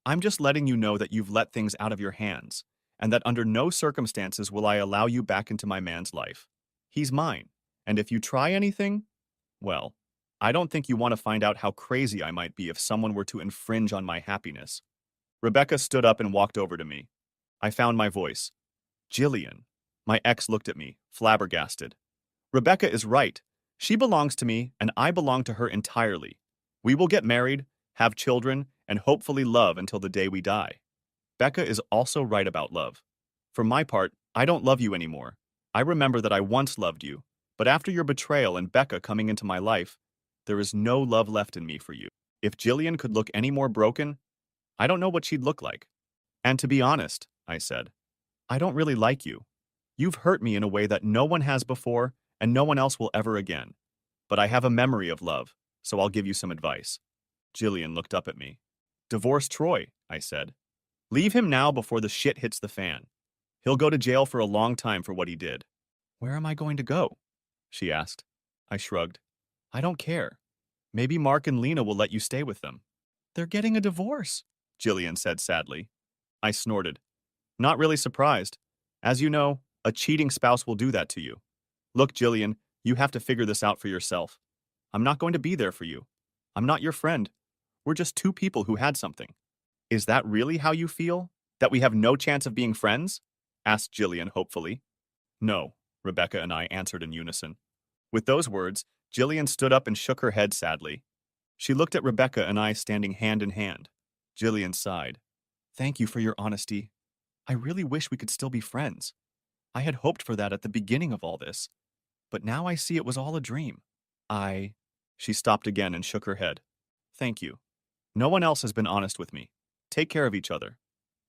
I'm just letting you know that you've let things out of your hands, and that under no circumstances will I allow you back into my man's life. He's mine, and if you try anything, well, I don't think you want to find out how crazy I might be if someone were to infringe on my happiness. Rebecca stood up and walked over to me. I found my voice. Jillian. My ex looked at me, flabbergasted. Rebecca is right. She belongs to me, and I belong to her entirely. We will get married, have children, and hopefully love until the day we die. Becca is also right about love. For my part, I don't love you anymore. I remember that I once loved you, but after your betrayal and Becca coming into my life, there is no love left in me for you. If Jillian could look any more broken, I don't know what she'd look like. And to be honest, I said, I don't really like you. You've hurt me in a way that no one has before and no one else will ever again. But I have a memory of love, so I'll give you some advice. Jillian looked up at me. Divorce Troy, I said. Leave him now before the shit hits the fan. He'll go to jail for a long time for what he did. Where am I going to go? She asked. I shrugged. I don't care. Maybe Mark and Lena will let you stay with them. They're getting a divorce, Jillian said sadly. I snorted. Not really surprised. As you know, a cheating spouse will do that to you. Look, Jillian, you have to figure this out for yourself. I'm not going to be there for you. I'm not your friend. We're just two people who had something. Is that really how you feel? That we have no chance of being friends? Asked Jillian hopefully. No, Rebecca and I answered in unison. With those words, Jillian stood up and shook her head sadly. She looked at Rebecca and I standing hand in hand. Jillian sighed. Thank you for your honesty. I really wish we could still be friends. I had hoped for that at the beginning of all this, but now I see it was all a dream. She stopped again and shook her head. Thank you. No one else has been honest with me. Take care of each other.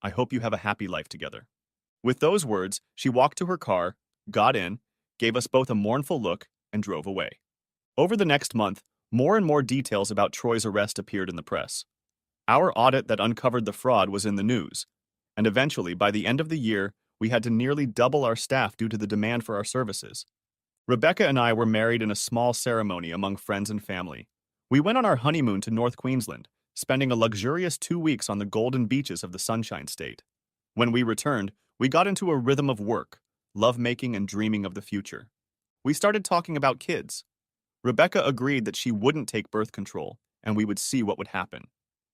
I hope you have a happy life together. With those words, she walked to her car, got in, gave us both a mournful look, and drove away. Over the next month, more and more details about Troy's arrest appeared in the press. Our audit that uncovered the fraud was in the news, and eventually, by the end of the year, we had to nearly double our staff due to the demand for our services. Rebecca and I were married in a small ceremony among friends and family. We went on our honeymoon to North Queensland, spending a luxurious 2 weeks on the golden beaches of the Sunshine State. When we returned, we got into a rhythm of work, lovemaking, and dreaming of the future. We started talking about kids. Rebecca agreed that she wouldn't take birth control, and we would see what would happen.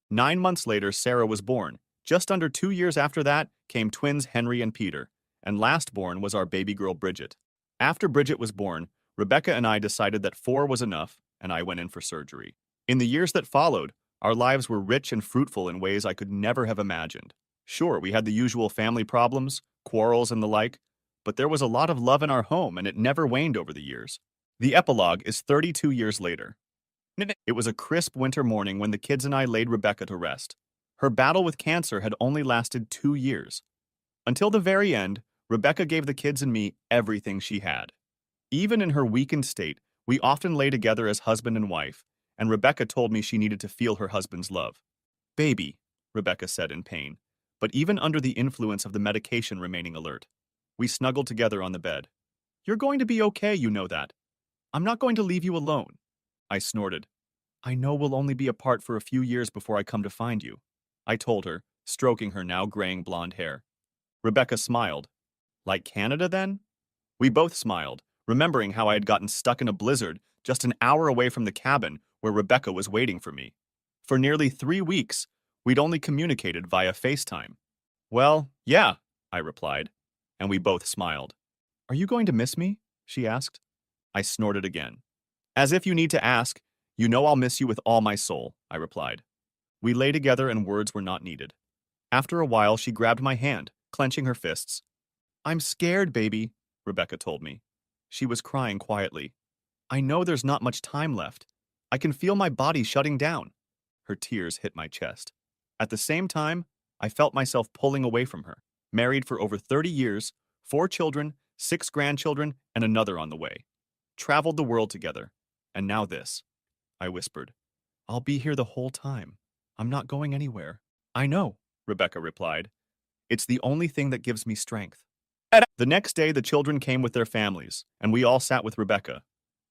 9 months later, Sarah was born. Just under 2 years after that came twins Henry and Peter, and last born was our baby girl Bridget. After Bridget was born, Rebecca and I decided that 4 was enough, and I went in for surgery. In the years that followed, our lives were rich and fruitful in ways I could never have imagined. Sure, we had the usual family problems, quarrels, and the like, but there was a lot of love in our home, and it never waned over the years. The epilogue is 32 years later. It was a crisp winter morning when the kids and I laid Rebecca to rest. Her battle with cancer had only lasted 2 years. Until the very end, Rebecca gave the kids and me everything she had. Even in her weakened state, we often lay together as husband and wife, and Rebecca told me she needed to feel her husband's love. Baby, Rebecca said in pain, but even under the influence of the medication remaining alert. We snuggled together on the bed. You're going to be okay, you know that. I'm not going to leave you alone. I snorted. I know we'll only be apart for a few years before I come to find you, I told her, stroking her now graying blonde hair. Rebecca smiled. Like Canada, then? We both smiled, remembering how I had gotten stuck in a blizzard just an hour away from the cabin where Rebecca was waiting for me. For nearly 3 weeks, we'd only communicated via FaceTime. Well, yeah, I replied, and we both smiled. Are you going to miss me? She asked. I snorted again. As if you need to ask, you know I'll miss you with all my soul, I replied. We lay together and words were not needed. After a while, she grabbed my hand, clenching her fists. I'm scared, baby, Rebecca told me. She was crying quietly. I know there's not much time left. I can feel my body shutting down. Her tears hit my chest. At the same time, I felt myself pulling away from her. Married for over 30 years, 4 children, 6 grandchildren, and another on the way. Traveled the world together. And now this, I whispered. I'll be here the whole time. I'm not going anywhere. I know, Rebecca replied. It's the only thing that gives me strength. The next day, the children came with their families, and we all sat with Rebecca.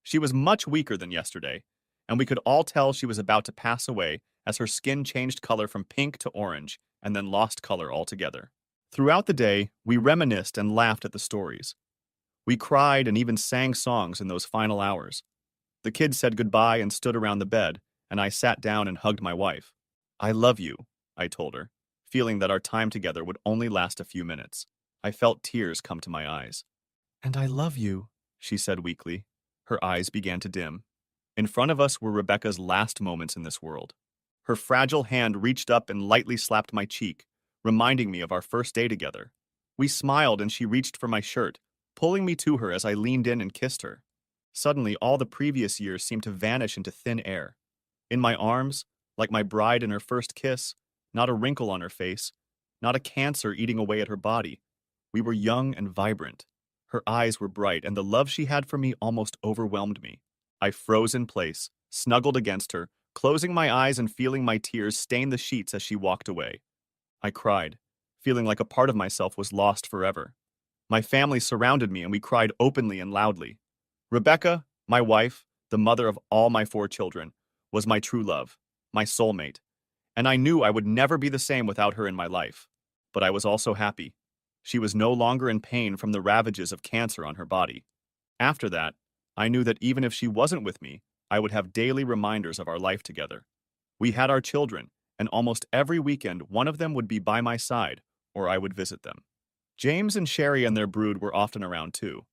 She was much weaker than yesterday, and we could all tell she was about to pass away as her skin changed color from pink to orange and then lost color altogether. Throughout the day, we reminisced and laughed at the stories. We cried and even sang songs in those final hours. The kids said goodbye and stood around the bed, and I sat down and hugged my wife. I love you, I told her, feeling that our time together would only last a few minutes. I felt tears come to my eyes. And I love you, she said weakly. Her eyes began to dim. In front of us were Rebecca's last moments in this world. Her fragile hand reached up and lightly slapped my cheek, reminding me of our first day together. We smiled and she reached for my shirt, pulling me to her as I leaned in and kissed her. Suddenly, all the previous years seemed to vanish into thin air. In my arms, like my bride in her first kiss, not a wrinkle on her face, not a cancer eating away at her body. We were young and vibrant. Her eyes were bright, and the love she had for me almost overwhelmed me. I froze in place, snuggled against her, closing my eyes and feeling my tears stain the sheets as she walked away. I cried, feeling like a part of myself was lost forever. My family surrounded me, and we cried openly and loudly. Rebecca, my wife, the mother of all my 4 children, was my true love, my soulmate, and I knew I would never be the same without her in my life. But I was also happy. She was no longer in pain from the ravages of cancer on her body. After that, I knew that even if she wasn't with me, I would have daily reminders of our life together. We had our children, and almost every weekend one of them would be by my side, or I would visit them. James and Sherry and their brood were often around too.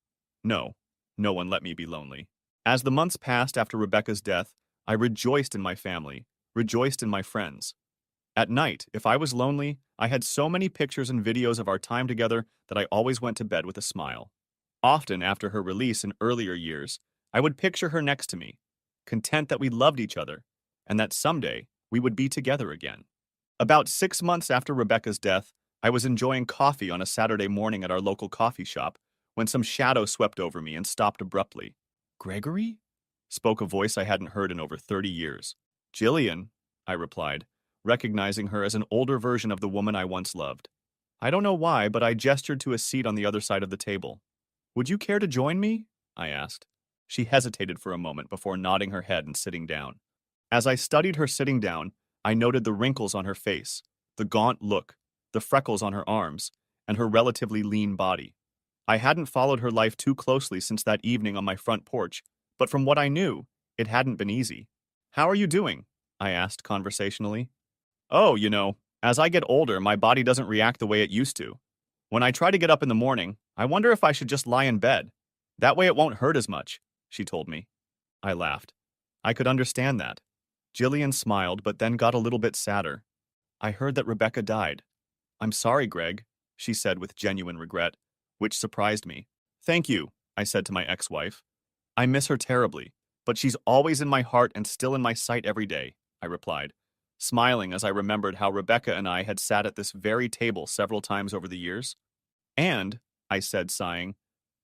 No one let me be lonely. As the months passed after Rebecca's death, I rejoiced in my family, rejoiced in my friends. At night, if I was lonely, I had so many pictures and videos of our time together that I always went to bed with a smile. Often, after her release in earlier years, I would picture her next to me, content that we loved each other, and that someday we would be together again. About 6 months after Rebecca's death, I was enjoying coffee on a Saturday morning at our local coffee shop when some shadow swept over me and stopped abruptly. Gregory? Spoke a voice I hadn't heard in over 30 years. Jillian, I replied, recognizing her as an older version of the woman I once loved. I don't know why, but I gestured to a seat on the other side of the table. Would you care to join me? I asked. She hesitated for a moment before nodding her head and sitting down. As I studied her sitting down, I noted the wrinkles on her face, the gaunt look, the freckles on her arms, and her relatively lean body. I hadn't followed her life too closely since that evening on my front porch, but from what I knew, it hadn't been easy. "How are you doing?" I asked conversationally. "Oh, as I get older, my body doesn't react the way it used to. When I try to get up in the morning, I wonder if I should just lie in bed. That way it won't hurt as much," she told me. I laughed. I could understand that. Jillian smiled, but then got a little bit sadder. "I heard that Rebecca died." "I'm sorry, Greg," she said with genuine regret, which surprised me. "Thank you," I said to my ex-wife. "I miss her terribly, but she's always in my heart and still in my sight every day," I replied, smiling as I remembered how Rebecca and I had sat at this very table several times over the years. "And," I said, sighing,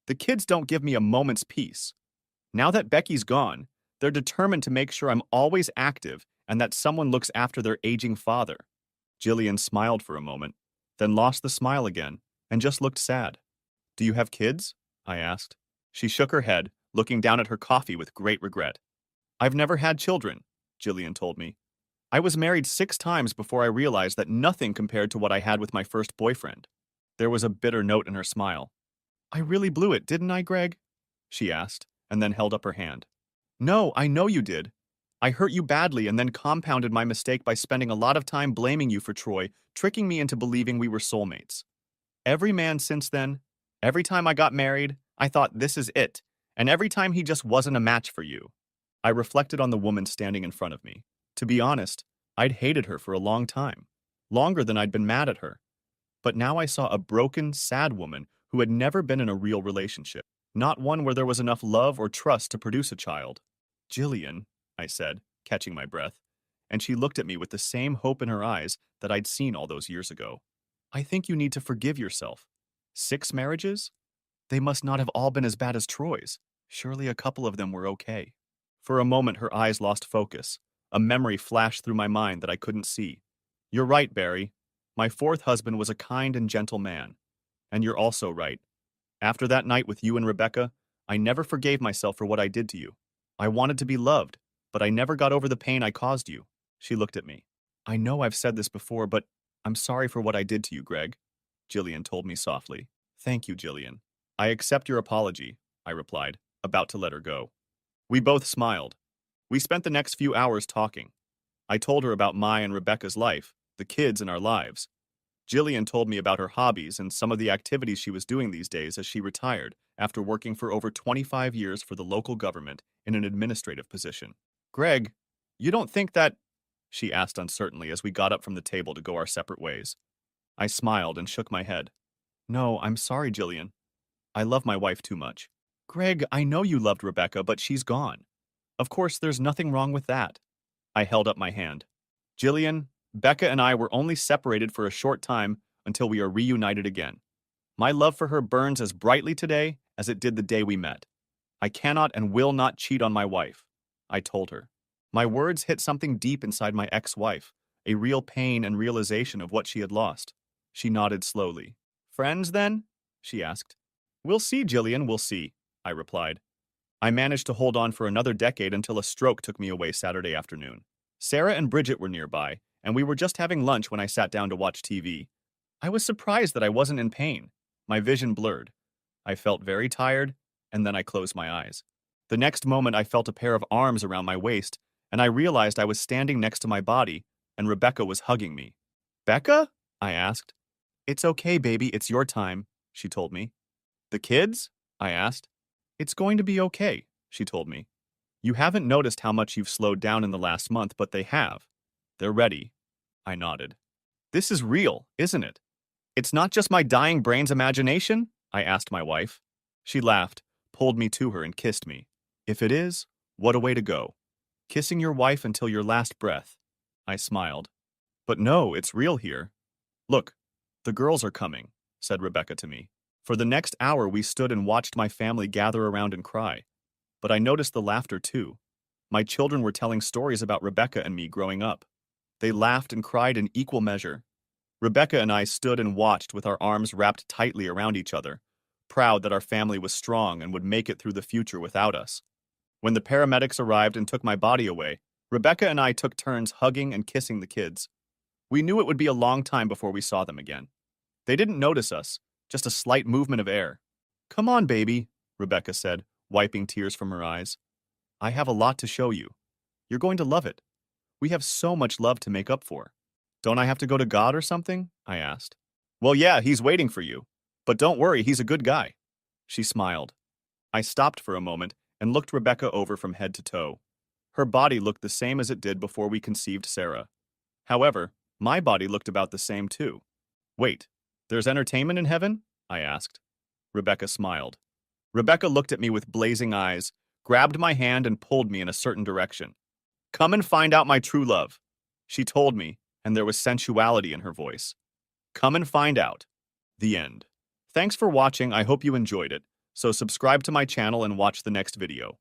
"the kids don't give me a moment's peace. Now that Becky's gone, they're determined to make sure I'm always active and that someone looks after their aging father." Jillian smiled for a moment, then lost the smile again and just looked sad. "Do you have kids?" I asked. She shook her head, looking down at her coffee with great regret. "I've never had children," Jillian told me. "I was married 6 times before I realized that nothing compared to what I had with my first boyfriend." There was a bitter note in her smile. "I really blew it, didn't I, Greg?" she asked, and then held up her hand. "No, I know you did. I hurt you badly and then compounded my mistake by spending a lot of time blaming you for Troy, tricking me into believing we were soulmates. Every man since then, every time I got married, I thought this is it, and every time he just wasn't a match for you." I reflected on the woman standing in front of me. To be honest, I'd hated her for a long time, longer than I'd been mad at her. But now I saw a broken, sad woman who had never been in a real relationship, not one where there was enough love or trust to produce a child. "Jillian," I said, catching my breath, and she looked at me with the same hope in her eyes that I'd seen all those years ago. "I think you need to forgive yourself. 6 marriages? They must not have all been as bad as Troy's. Surely a couple of them were okay." For a moment her eyes lost focus. A memory flashed through my mind that I couldn't see. "You're right, Barry. My 4th husband was a kind and gentle man. And you're also right. After that night with you and Rebecca, I never forgave myself for what I did to you. I wanted to be loved, but I never got over the pain I caused you." She looked at me. "I know I've said this before, but I'm sorry for what I did to you, Greg," Jillian told me softly. "Thank you, Jillian. I accept your apology," I replied, about to let her go. We both smiled. We spent the next few hours talking. I told her about my and Rebecca's life, the kids in our lives. Jillian told me about her hobbies and some of the activities she was doing these days as she retired after working for over 25 years for the local government in an administrative position. "Greg, you don't think that—" she asked uncertainly as we got up from the table to go our separate ways. I smiled and shook my head. "No, I'm sorry, Jillian. I love my wife too much." "Greg, I know you loved Rebecca, but she's gone. Of course, there's nothing wrong with that." I held up my hand. "Jillian, Becca and I were only separated for a short time until we are reunited again. My love for her burns as brightly today as it did the day we met. I cannot and will not cheat on my wife," I told her. My words hit something deep inside my ex-wife, a real pain and realization of what she had lost. She nodded slowly. "Friends, then?" she asked. "We'll see, Jillian, we'll see," I replied. I managed to hold on for another decade until a stroke took me away Saturday afternoon. Sarah and Bridget were nearby, and we were just having lunch when I sat down to watch TV. I was surprised that I wasn't in pain. My vision blurred. I felt very tired, and then I closed my eyes. The next moment I felt a pair of arms around my waist, and I realized I was standing next to my body, and Rebecca was hugging me. "Becca?" I asked. "It's okay, baby, it's your time," she told me. "The kids?" I asked. "It's going to be okay," she told me. "You haven't noticed how much you've slowed down in the last month, but they have. They're ready." I nodded. "This is real, isn't it? It's not just my dying brain's imagination?" I asked my wife. She laughed, pulled me to her, and kissed me. "If it is, what a way to go. Kissing your wife until your last breath." I smiled. "But no, it's real here. Look, the girls are coming," said Rebecca to me. For the next hour we stood and watched my family gather around and cry. But I noticed the laughter too. My children were telling stories about Rebecca and me growing up. They laughed and cried in equal measure. Rebecca and I stood and watched with our arms wrapped tightly around each other, proud that our family was strong and would make it through the future without us. When the paramedics arrived and took my body away, Rebecca and I took turns hugging and kissing the kids. We knew it would be a long time before we saw them again. They didn't notice us, just a slight movement of air. "Come on, baby," Rebecca said, wiping tears from her eyes. "I have a lot to show you. You're going to love it. We have so much love to make up for." "Don't I have to go to God or something?" I asked. "Well, yeah, he's waiting for you. But don't worry, he's a good guy." She smiled. I stopped for a moment and looked Rebecca over from head to toe. Her body looked the same as it did before we conceived Sarah. However, my body looked about the same too. "Wait, there's entertainment in heaven?" I asked. Rebecca smiled. Rebecca looked at me with blazing eyes, grabbed my hand and pulled me in a certain direction. "Come and find out my true love," she told me, and there was sensuality in her voice. "Come and find out." The end. Thanks for watching. I hope you enjoyed it. So subscribe to my channel and watch the next video.